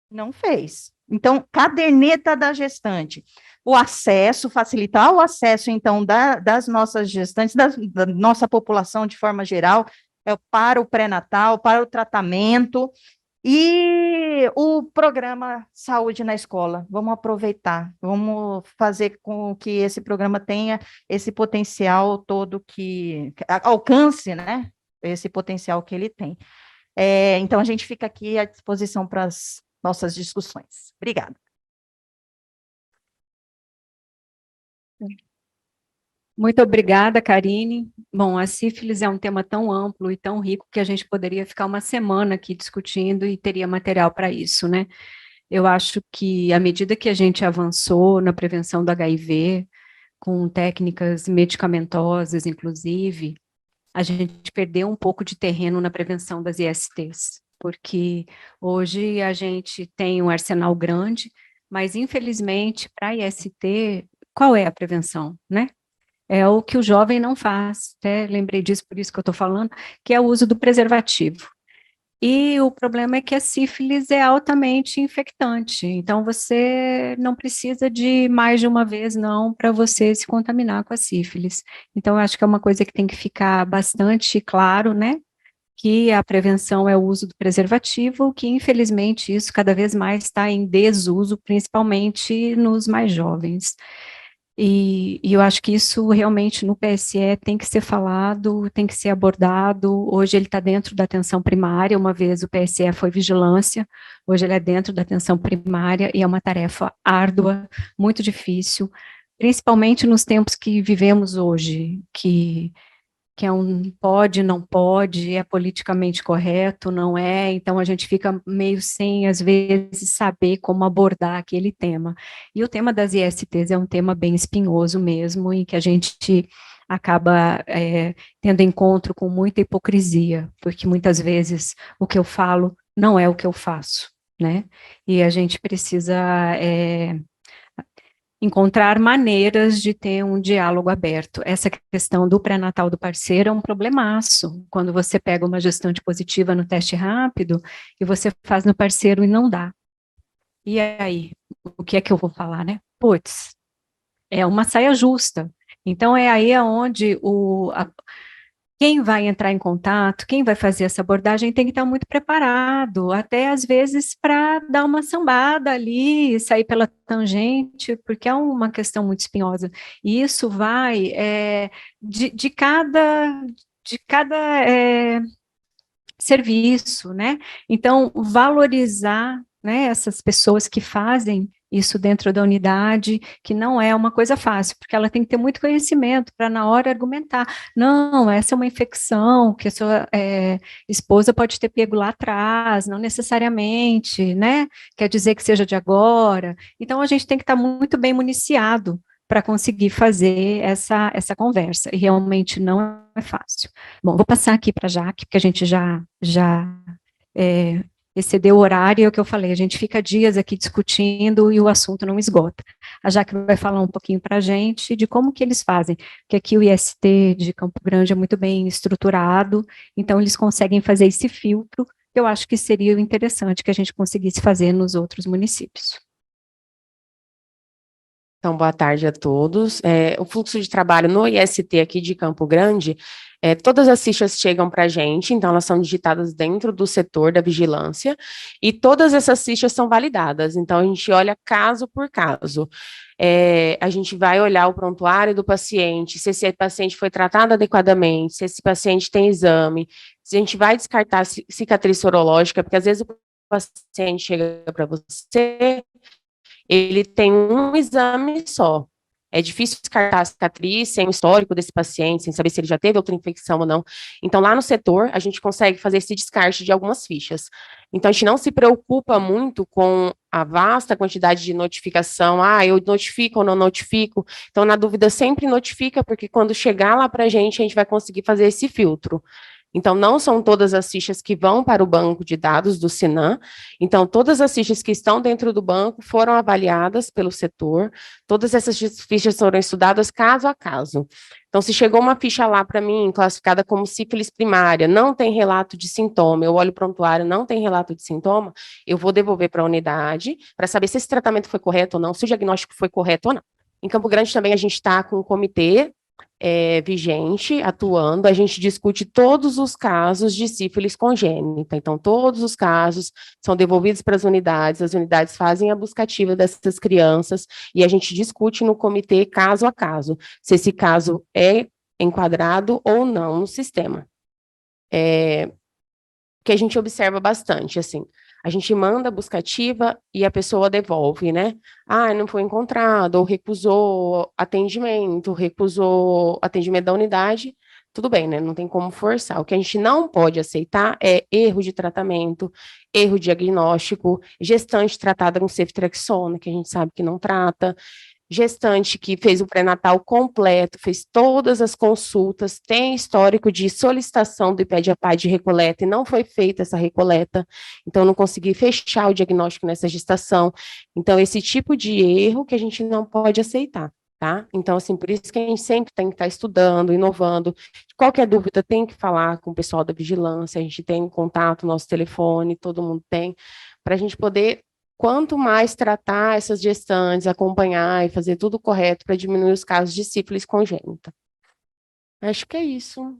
Não fez. Então, caderneta da gestante. O acesso, facilitar o acesso, então, das nossas gestantes, da nossa população de forma geral, para o pré-natal, para o tratamento, e o programa Saúde na Escola. Vamos aproveitar, vamos fazer com que esse programa tenha esse potencial todo que alcance, né? Esse potencial que ele tem. Então, a gente fica aqui à disposição para as nossas discussões. Obrigada. Muito obrigada, Karine. Bom, a sífilis é um tema tão amplo e tão rico que a gente poderia ficar uma semana aqui discutindo e teria material para isso, né? Eu acho que, à medida que a gente avançou na prevenção do HIV, com técnicas medicamentosas, inclusive, a gente perdeu um pouco de terreno na prevenção das ISTs, porque hoje a gente tem um arsenal grande, mas, infelizmente, para a IST, qual é a prevenção, né? É o que o jovem não faz, até lembrei disso, por isso que eu estou falando, que é o uso do preservativo. E o problema é que a sífilis é altamente infectante, então você não precisa de mais de uma vez, não, para você se contaminar com a sífilis. Então, eu acho que é uma coisa que tem que ficar bastante claro, né, que a prevenção é o uso do preservativo, que infelizmente isso cada vez mais está em desuso, principalmente nos mais jovens. E eu acho que isso realmente no PSE tem que ser falado, tem que ser abordado. Hoje ele está dentro da atenção primária, uma vez o PSE foi vigilância, hoje ele é dentro da atenção primária e é uma tarefa árdua, muito difícil, principalmente nos tempos que vivemos hoje, que é um pode, não pode, é politicamente correto, não é, então a gente fica meio sem, às vezes, saber como abordar aquele tema. E o tema das ISTs é um tema bem espinhoso mesmo, em que a gente acaba tendo encontro com muita hipocrisia, porque muitas vezes o que eu falo não é o que eu faço, né? E a gente precisa encontrar maneiras de ter um diálogo aberto. Essa questão do pré-natal do parceiro é um problemaço, quando você pega uma gestante positiva no teste rápido e você faz no parceiro e não dá. E aí, o que é que eu vou falar, né? Putz, é uma saia justa. Então, é aí onde quem vai entrar em contato, quem vai fazer essa abordagem tem que estar muito preparado, até às vezes para dar uma sambada ali, sair pela tangente, porque é uma questão muito espinhosa. E isso vai de cada serviço, né? Então, valorizar, né, essas pessoas que fazem isso dentro da unidade, que não é uma coisa fácil, porque ela tem que ter muito conhecimento para na hora argumentar. Não, essa é uma infecção que a sua esposa pode ter pego lá atrás, não necessariamente, né? Quer dizer que seja de agora. Então, a gente tem que estar muito bem municiado para conseguir fazer essa conversa, e realmente não é fácil. Bom, vou passar aqui para a Jaque, porque a gente já excedeu o horário, é o que eu falei, a gente fica dias aqui discutindo e o assunto não esgota. A Jaque vai falar um pouquinho para a gente de como que eles fazem, porque aqui o IST de Campo Grande é muito bem estruturado, então eles conseguem fazer esse filtro, que eu acho que seria interessante que a gente conseguisse fazer nos outros municípios. Então, boa tarde a todos. O fluxo de trabalho no IST aqui de Campo Grande, todas as fichas chegam para a gente, então elas são digitadas dentro do setor da vigilância, e todas essas fichas são validadas, então a gente olha caso por caso. A gente vai olhar o prontuário do paciente, se esse paciente foi tratado adequadamente, se esse paciente tem exame, se a gente vai descartar cicatriz sorológica, porque às vezes o paciente chega para você, ele tem um exame só. É difícil descartar a cicatriz sem o histórico desse paciente, sem saber se ele já teve outra infecção ou não. Então, lá no setor, a gente consegue fazer esse descarte de algumas fichas. Então, a gente não se preocupa muito com a vasta quantidade de notificação. Eu notifico ou não notifico. Então, na dúvida, sempre notifica, porque quando chegar lá para a gente vai conseguir fazer esse filtro. Então, não são todas as fichas que vão para o banco de dados do Sinan. Então, todas as fichas que estão dentro do banco foram avaliadas pelo setor, todas essas fichas foram estudadas caso a caso. Então, se chegou uma ficha lá para mim, classificada como sífilis primária, não tem relato de sintoma, eu olho o prontuário, não tem relato de sintoma, eu vou devolver para a unidade, para saber se esse tratamento foi correto ou não, se o diagnóstico foi correto ou não. Em Campo Grande também a gente está com um comitê vigente, atuando, a gente discute todos os casos de sífilis congênita. Então, todos os casos são devolvidos para as unidades fazem a buscativa dessas crianças, e a gente discute no comitê, caso a caso, se esse caso é enquadrado ou não no sistema. Que a gente observa bastante, assim, a gente manda a buscativa e a pessoa devolve, né? Ah, não foi encontrado, ou recusou atendimento da unidade, tudo bem, né? Não tem como forçar. O que a gente não pode aceitar é erro de tratamento, erro diagnóstico, gestante tratada com ceftriaxona, que a gente sabe que não trata, gestante que fez o pré-natal completo, fez todas as consultas, tem histórico de solicitação do IPED-APAI de recoleta e não foi feita essa recoleta, então não consegui fechar o diagnóstico nessa gestação. Então, esse tipo de erro que a gente não pode aceitar, tá? Então, assim, por isso que a gente sempre tem que estar estudando, inovando. Qualquer dúvida tem que falar com o pessoal da vigilância, a gente tem contato, nosso telefone, todo mundo tem, para a gente poder, quanto mais tratar essas gestantes, acompanhar e fazer tudo correto para diminuir os casos de sífilis congênita. Acho que é isso.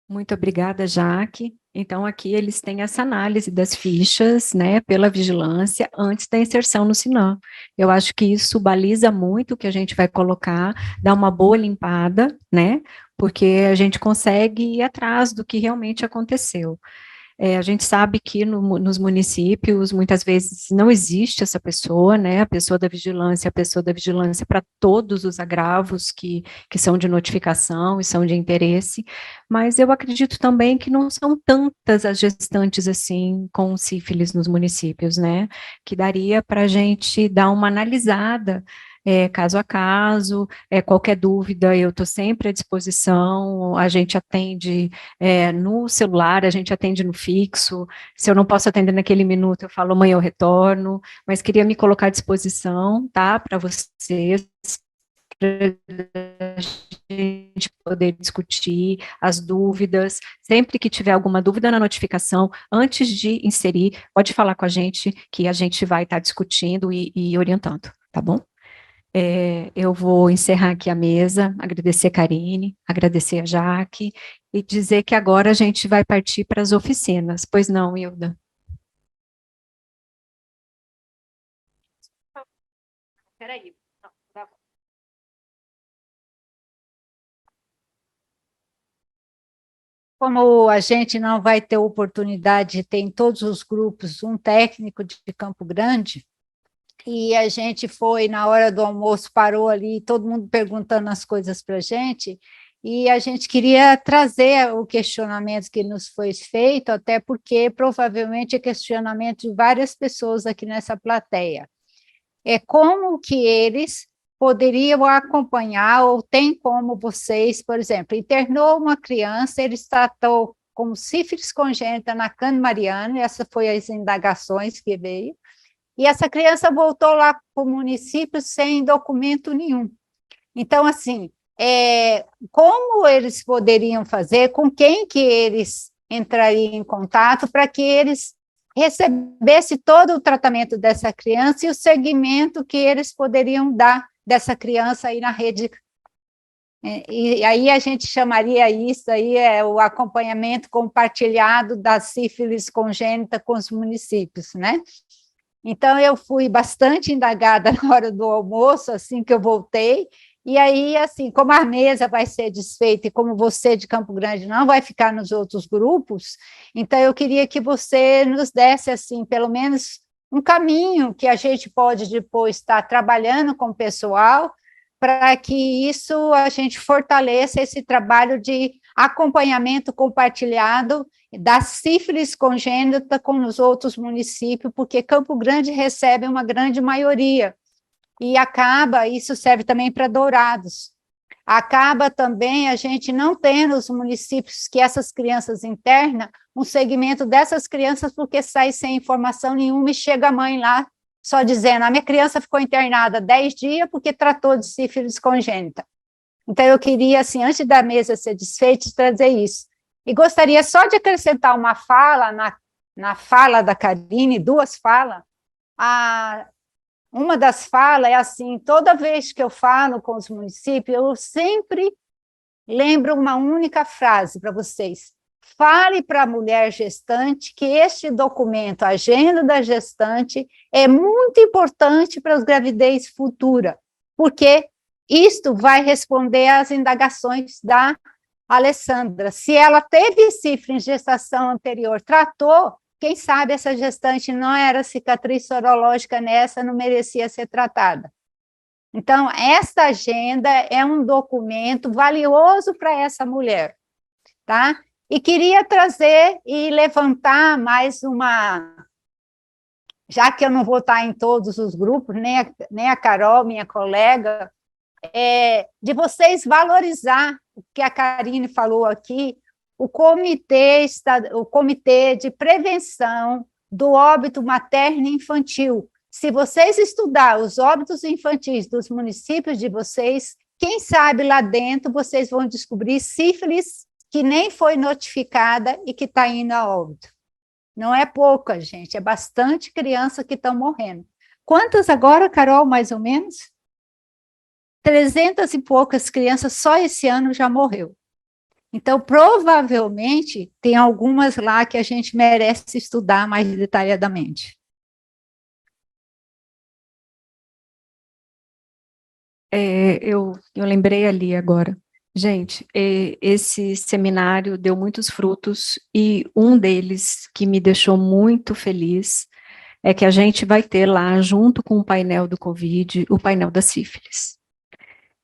Muito obrigada, Jaque. Então, aqui eles têm essa análise das fichas, né, pela vigilância, antes da inserção no Sinan. Eu acho que isso baliza muito o que a gente vai colocar, dá uma boa limpada, né, porque a gente consegue ir atrás do que realmente aconteceu. A gente sabe que nos municípios, muitas vezes, não existe essa pessoa, né, a pessoa da vigilância para todos os agravos que são de notificação e são de interesse, mas eu acredito também que não são tantas as gestantes, assim, com sífilis nos municípios, né, que daria para a gente dar uma analisada, caso a caso, qualquer dúvida, eu estou sempre à disposição, a gente atende no celular, a gente atende no fixo, se eu não posso atender naquele minuto, eu falo, amanhã eu retorno, mas queria me colocar à disposição, tá, para vocês, para a gente poder discutir as dúvidas, sempre que tiver alguma dúvida na notificação, antes de inserir, pode falar com a gente, que a gente vai estar discutindo e orientando, tá bom? Eu vou encerrar aqui a mesa, agradecer a Karine, agradecer a Jaque, e dizer que agora a gente vai partir para as oficinas. Pois não, Hilda? Peraí. Como a gente não vai ter oportunidade de ter em todos os grupos um técnico de Campo Grande, e a gente foi, na hora do almoço, parou ali, todo mundo perguntando as coisas para a gente, e a gente queria trazer o questionamento que nos foi feito, até porque provavelmente é questionamento de várias pessoas aqui nessa plateia. É como que eles poderiam acompanhar, ou tem como vocês, por exemplo, internou uma criança, ele tratou como sífilis congênita na Cândido Mariano, essa foi as indagações que veio, e essa criança voltou lá para o município sem documento nenhum. Então, assim, como eles poderiam fazer, com quem que eles entrariam em contato para que eles recebessem todo o tratamento dessa criança e o segmento que eles poderiam dar dessa criança aí na rede. E aí a gente chamaria isso aí o acompanhamento compartilhado da sífilis congênita com os municípios, né? Então, eu fui bastante indagada na hora do almoço, assim que eu voltei, e aí, assim, como a mesa vai ser desfeita e como você de Campo Grande não vai ficar nos outros grupos, então eu queria que você nos desse, assim, pelo menos um caminho que a gente pode depois estar trabalhando com o pessoal, para que isso a gente fortaleça esse trabalho de acompanhamento compartilhado da sífilis congênita com os outros municípios, porque Campo Grande recebe uma grande maioria, e isso serve também para Dourados. acaba também a gente não tendo os municípios que essas crianças internam, um segmento dessas crianças, porque sai sem informação nenhuma e chega a mãe lá só dizendo, a minha criança ficou internada 10 dias porque tratou de sífilis congênita. Então, eu queria, assim, antes da mesa ser desfeita, trazer isso. E gostaria só de acrescentar uma fala, na fala da Karine, duas falas. Uma das falas é assim, toda vez que eu falo com os municípios, eu sempre lembro uma única frase para vocês. Fale para a mulher gestante que este documento, a Agenda da Gestante, é muito importante para as gravidez futura, porque isto vai responder às indagações da Alessandra. Se ela teve sífilis em gestação anterior, tratou, quem sabe essa gestante não era cicatriz sorológica nessa, não merecia ser tratada. Então, esta agenda é um documento valioso para essa mulher, tá? E queria trazer e levantar mais uma, já que eu não vou estar em todos os grupos, nem a Carol, minha colega, de vocês valorizar o que a Karine falou aqui, o comitê de prevenção do óbito materno e infantil. Se vocês estudar os óbitos infantis dos municípios de vocês, quem sabe lá dentro vocês vão descobrir sífilis que nem foi notificada e que está indo a óbito. Não é pouca, gente, é bastante criança que estão morrendo. Quantas agora, Carol, mais ou menos? 300 e poucas crianças só esse ano já morreu. Então, provavelmente, tem algumas lá que a gente merece estudar mais detalhadamente. Eu lembrei ali agora. Gente, esse seminário deu muitos frutos e um deles que me deixou muito feliz é que a gente vai ter lá, junto com o painel do Covid, o painel da sífilis.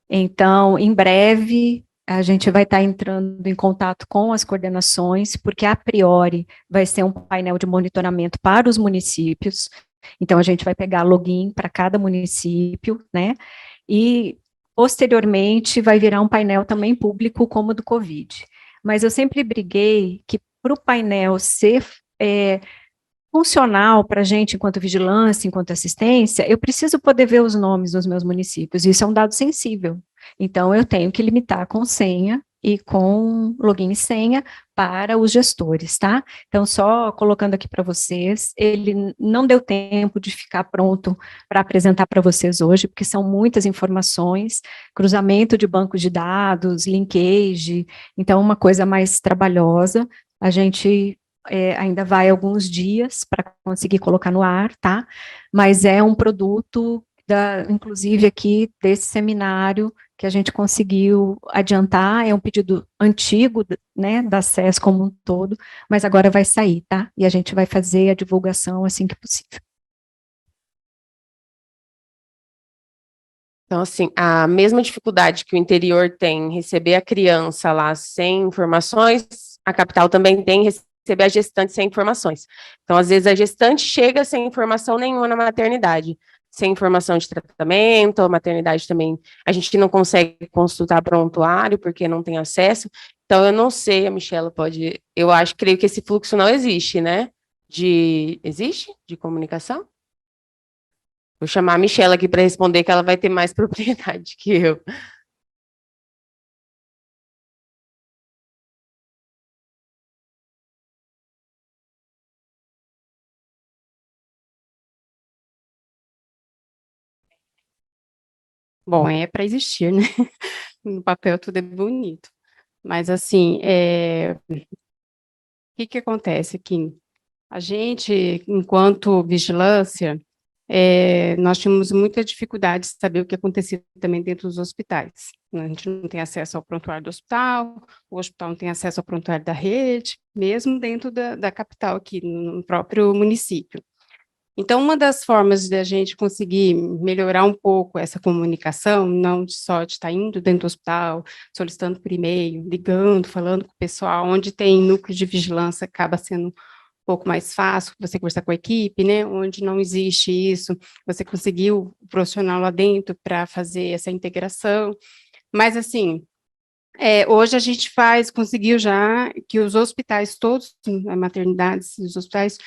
Então, em breve, a gente vai estar entrando em contato com as coordenações, porque a priori vai ser um painel de monitoramento para os municípios. Então, a gente vai pegar login para cada município, né? E, posteriormente, vai virar um painel também público, como o do Covid. Mas eu sempre briguei que, para o painel ser funcional para a gente, enquanto vigilância, enquanto assistência, eu preciso poder ver os nomes dos meus municípios, isso é um dado sensível. Então, eu tenho que limitar com senha e com login e senha para os gestores, tá? Então, só colocando aqui para vocês, ele não deu tempo de ficar pronto para apresentar para vocês hoje, porque são muitas informações, cruzamento de bancos de dados, linkage, então uma coisa mais trabalhosa, a gente ainda vai alguns dias para conseguir colocar no ar, tá? Mas é um produto, inclusive aqui, desse seminário, que a gente conseguiu adiantar, é um pedido antigo, né, da SES como um todo, mas agora vai sair, tá? E a gente vai fazer a divulgação assim que possível. Então, assim, a mesma dificuldade que o interior tem em receber a criança lá sem informações, a capital também tem em receber a gestante sem informações. Então, às vezes, a gestante chega sem informação nenhuma na maternidade, sem informação de tratamento, a maternidade também, a gente não consegue consultar prontuário, porque não tem acesso. Então, eu não sei, a Michela pode, creio que esse fluxo não existe, né? Existe? De comunicação? Vou chamar a Michela aqui para responder, que ela vai ter mais propriedade que eu. Bom, é para existir, né? No papel tudo é bonito. Mas, assim, o que acontece aqui? A gente, enquanto vigilância, nós tínhamos muita dificuldade de saber o que acontecia também dentro dos hospitais. A gente não tem acesso ao prontuário do hospital, o hospital não tem acesso ao prontuário da rede, mesmo dentro da capital aqui, no próprio município. Então, uma das formas de a gente conseguir melhorar um pouco essa comunicação, não só de estar indo dentro do hospital, solicitando por e-mail, ligando, falando com o pessoal, onde tem núcleo de vigilância, acaba sendo um pouco mais fácil você conversar com a equipe, né? Onde não existe isso, você conseguiu o profissional lá dentro para fazer essa integração. Mas, assim, hoje a gente conseguiu já que os hospitais todos, as maternidades e os hospitais,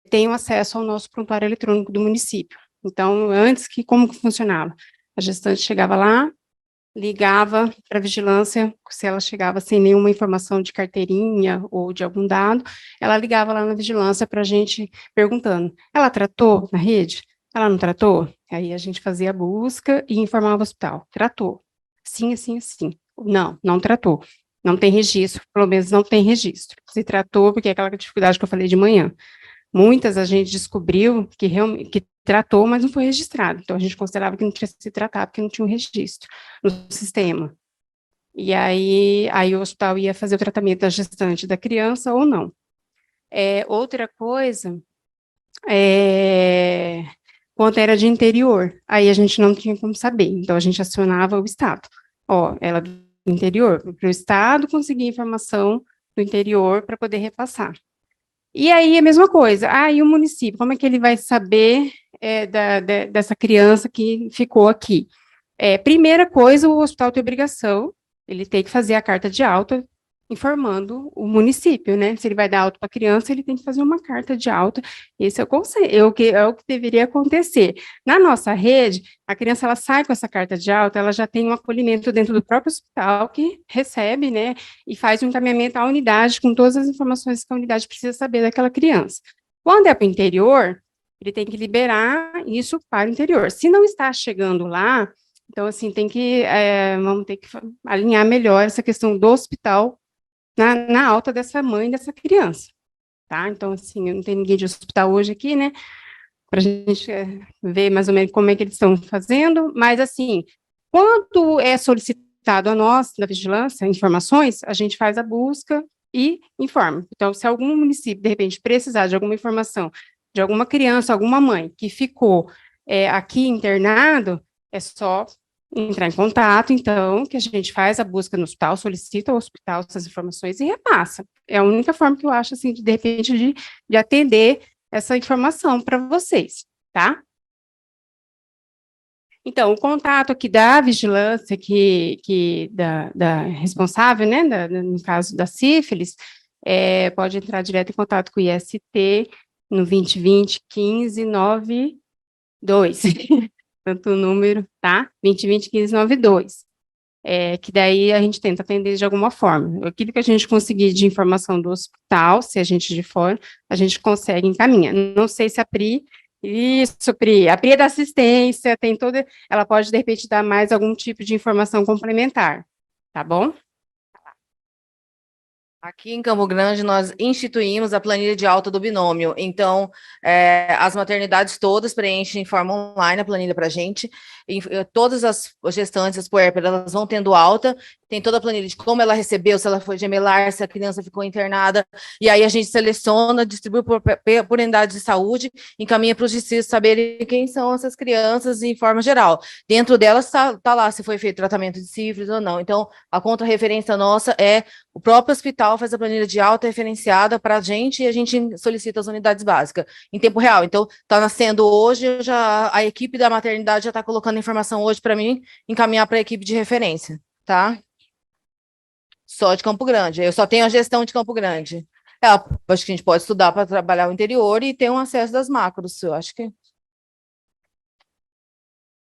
tenham acesso ao nosso prontuário eletrônico do município. Então, antes, como que funcionava? A gestante chegava lá, ligava para a vigilância, se ela chegava sem nenhuma informação de carteirinha ou de algum dado, ela ligava lá na vigilância para a gente perguntando, ela tratou na rede? Ela não tratou? Aí a gente fazia a busca e informava o hospital, tratou, sim, assim, assim. Não, não tratou, não tem registro, pelo menos não tem registro. Se tratou, porque é aquela dificuldade que eu falei de manhã. Muitas a gente descobriu que realmente que tratou, mas não foi registrado. Então, a gente considerava que não tinha se tratado, porque não tinha um registro no sistema. E aí o hospital ia fazer o tratamento da gestante da criança ou não. Outra coisa, quando era de interior, aí a gente não tinha como saber. Então, a gente acionava o Estado. Ela do interior, para o Estado conseguir informação do interior para poder repassar. E aí, a mesma coisa, e o município, como é que ele vai saber dessa criança que ficou aqui? Primeira coisa, o hospital tem obrigação, ele tem que fazer a carta de alta informando o município, né? Se ele vai dar alta para a criança, ele tem que fazer uma carta de alta, esse é o conselho, é o que deveria acontecer. Na nossa rede, a criança, ela sai com essa carta de alta, ela já tem um acolhimento dentro do próprio hospital, que recebe, né, e faz um encaminhamento à unidade, com todas as informações que a unidade precisa saber daquela criança. Quando é para o interior, ele tem que liberar isso para o interior. Se não está chegando lá, então, assim, vamos ter que alinhar melhor essa questão do hospital na alta dessa mãe, dessa criança, tá? Então, assim, eu não tenho ninguém de hospital hoje aqui, né, para a gente ver mais ou menos como é que eles estão fazendo, mas, assim, quando é solicitado a nós, da vigilância, informações, a gente faz a busca e informa. Então, se algum município, de repente, precisar de alguma informação de alguma criança, alguma mãe que ficou aqui internado, é só entrar em contato, então, que a gente faz a busca no hospital, solicita ao hospital essas informações e repassa. É a única forma que eu acho, assim, de repente, de atender essa informação para vocês, tá? Então, o contato aqui da vigilância, da responsável, né, no caso da sífilis, pode entrar direto em contato com o IST no 2020 1592. Tanto o número, tá? 2020 1592. Que daí a gente tenta atender de alguma forma. Aquilo que a gente conseguir de informação do hospital, se a gente de fora, a gente consegue encaminhar. Não sei se a Pri, a Pri é da assistência, ela pode, de repente, dar mais algum tipo de informação complementar, tá bom? Aqui em Campo Grande, nós instituímos a planilha de alta do binômio. Então, as maternidades todas preenchem em forma online a planilha para a gente. Todas as gestantes, as puérperas, elas vão tendo alta. Tem toda a planilha de como ela recebeu, se ela foi gemelar, se a criança ficou internada. E aí a gente seleciona, distribui por unidade de saúde, encaminha para os distritos saberem quem são essas crianças em forma geral. Dentro delas está lá se foi feito tratamento de sífilis ou não. Então, a contra-referência nossa é o próprio hospital faz a planilha de alta referenciada para a gente e a gente solicita as unidades básicas em tempo real. Então, está nascendo hoje, a equipe da maternidade já está colocando informação hoje para mim, encaminhar para a equipe de referência, tá? Só de Campo Grande. Eu só tenho a gestão de Campo Grande. Acho que a gente pode estudar para trabalhar o interior e ter um acesso das macros, eu acho que...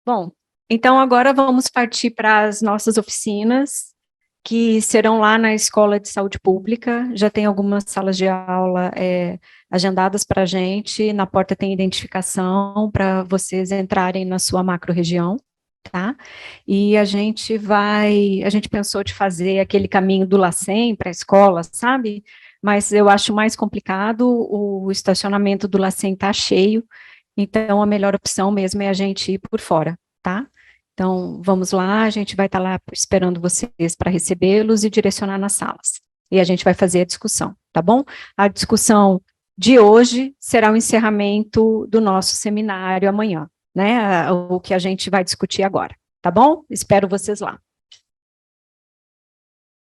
Bom, então agora vamos partir para as nossas oficinas, que serão lá na Escola de Saúde Pública. Já tem algumas salas de aula agendadas para a gente, na porta tem identificação para vocês entrarem na sua macro-região, tá? E a gente pensou de fazer aquele caminho do LACEN para a escola, sabe? Mas eu acho mais complicado, o estacionamento do LACEN está cheio, então a melhor opção mesmo é a gente ir por fora, tá? Então, vamos lá, a gente vai estar lá esperando vocês para recebê-los e direcionar nas salas. E a gente vai fazer a discussão, tá bom? A discussão de hoje será o encerramento do nosso seminário amanhã, né? O que a gente vai discutir agora, tá bom? Espero vocês lá.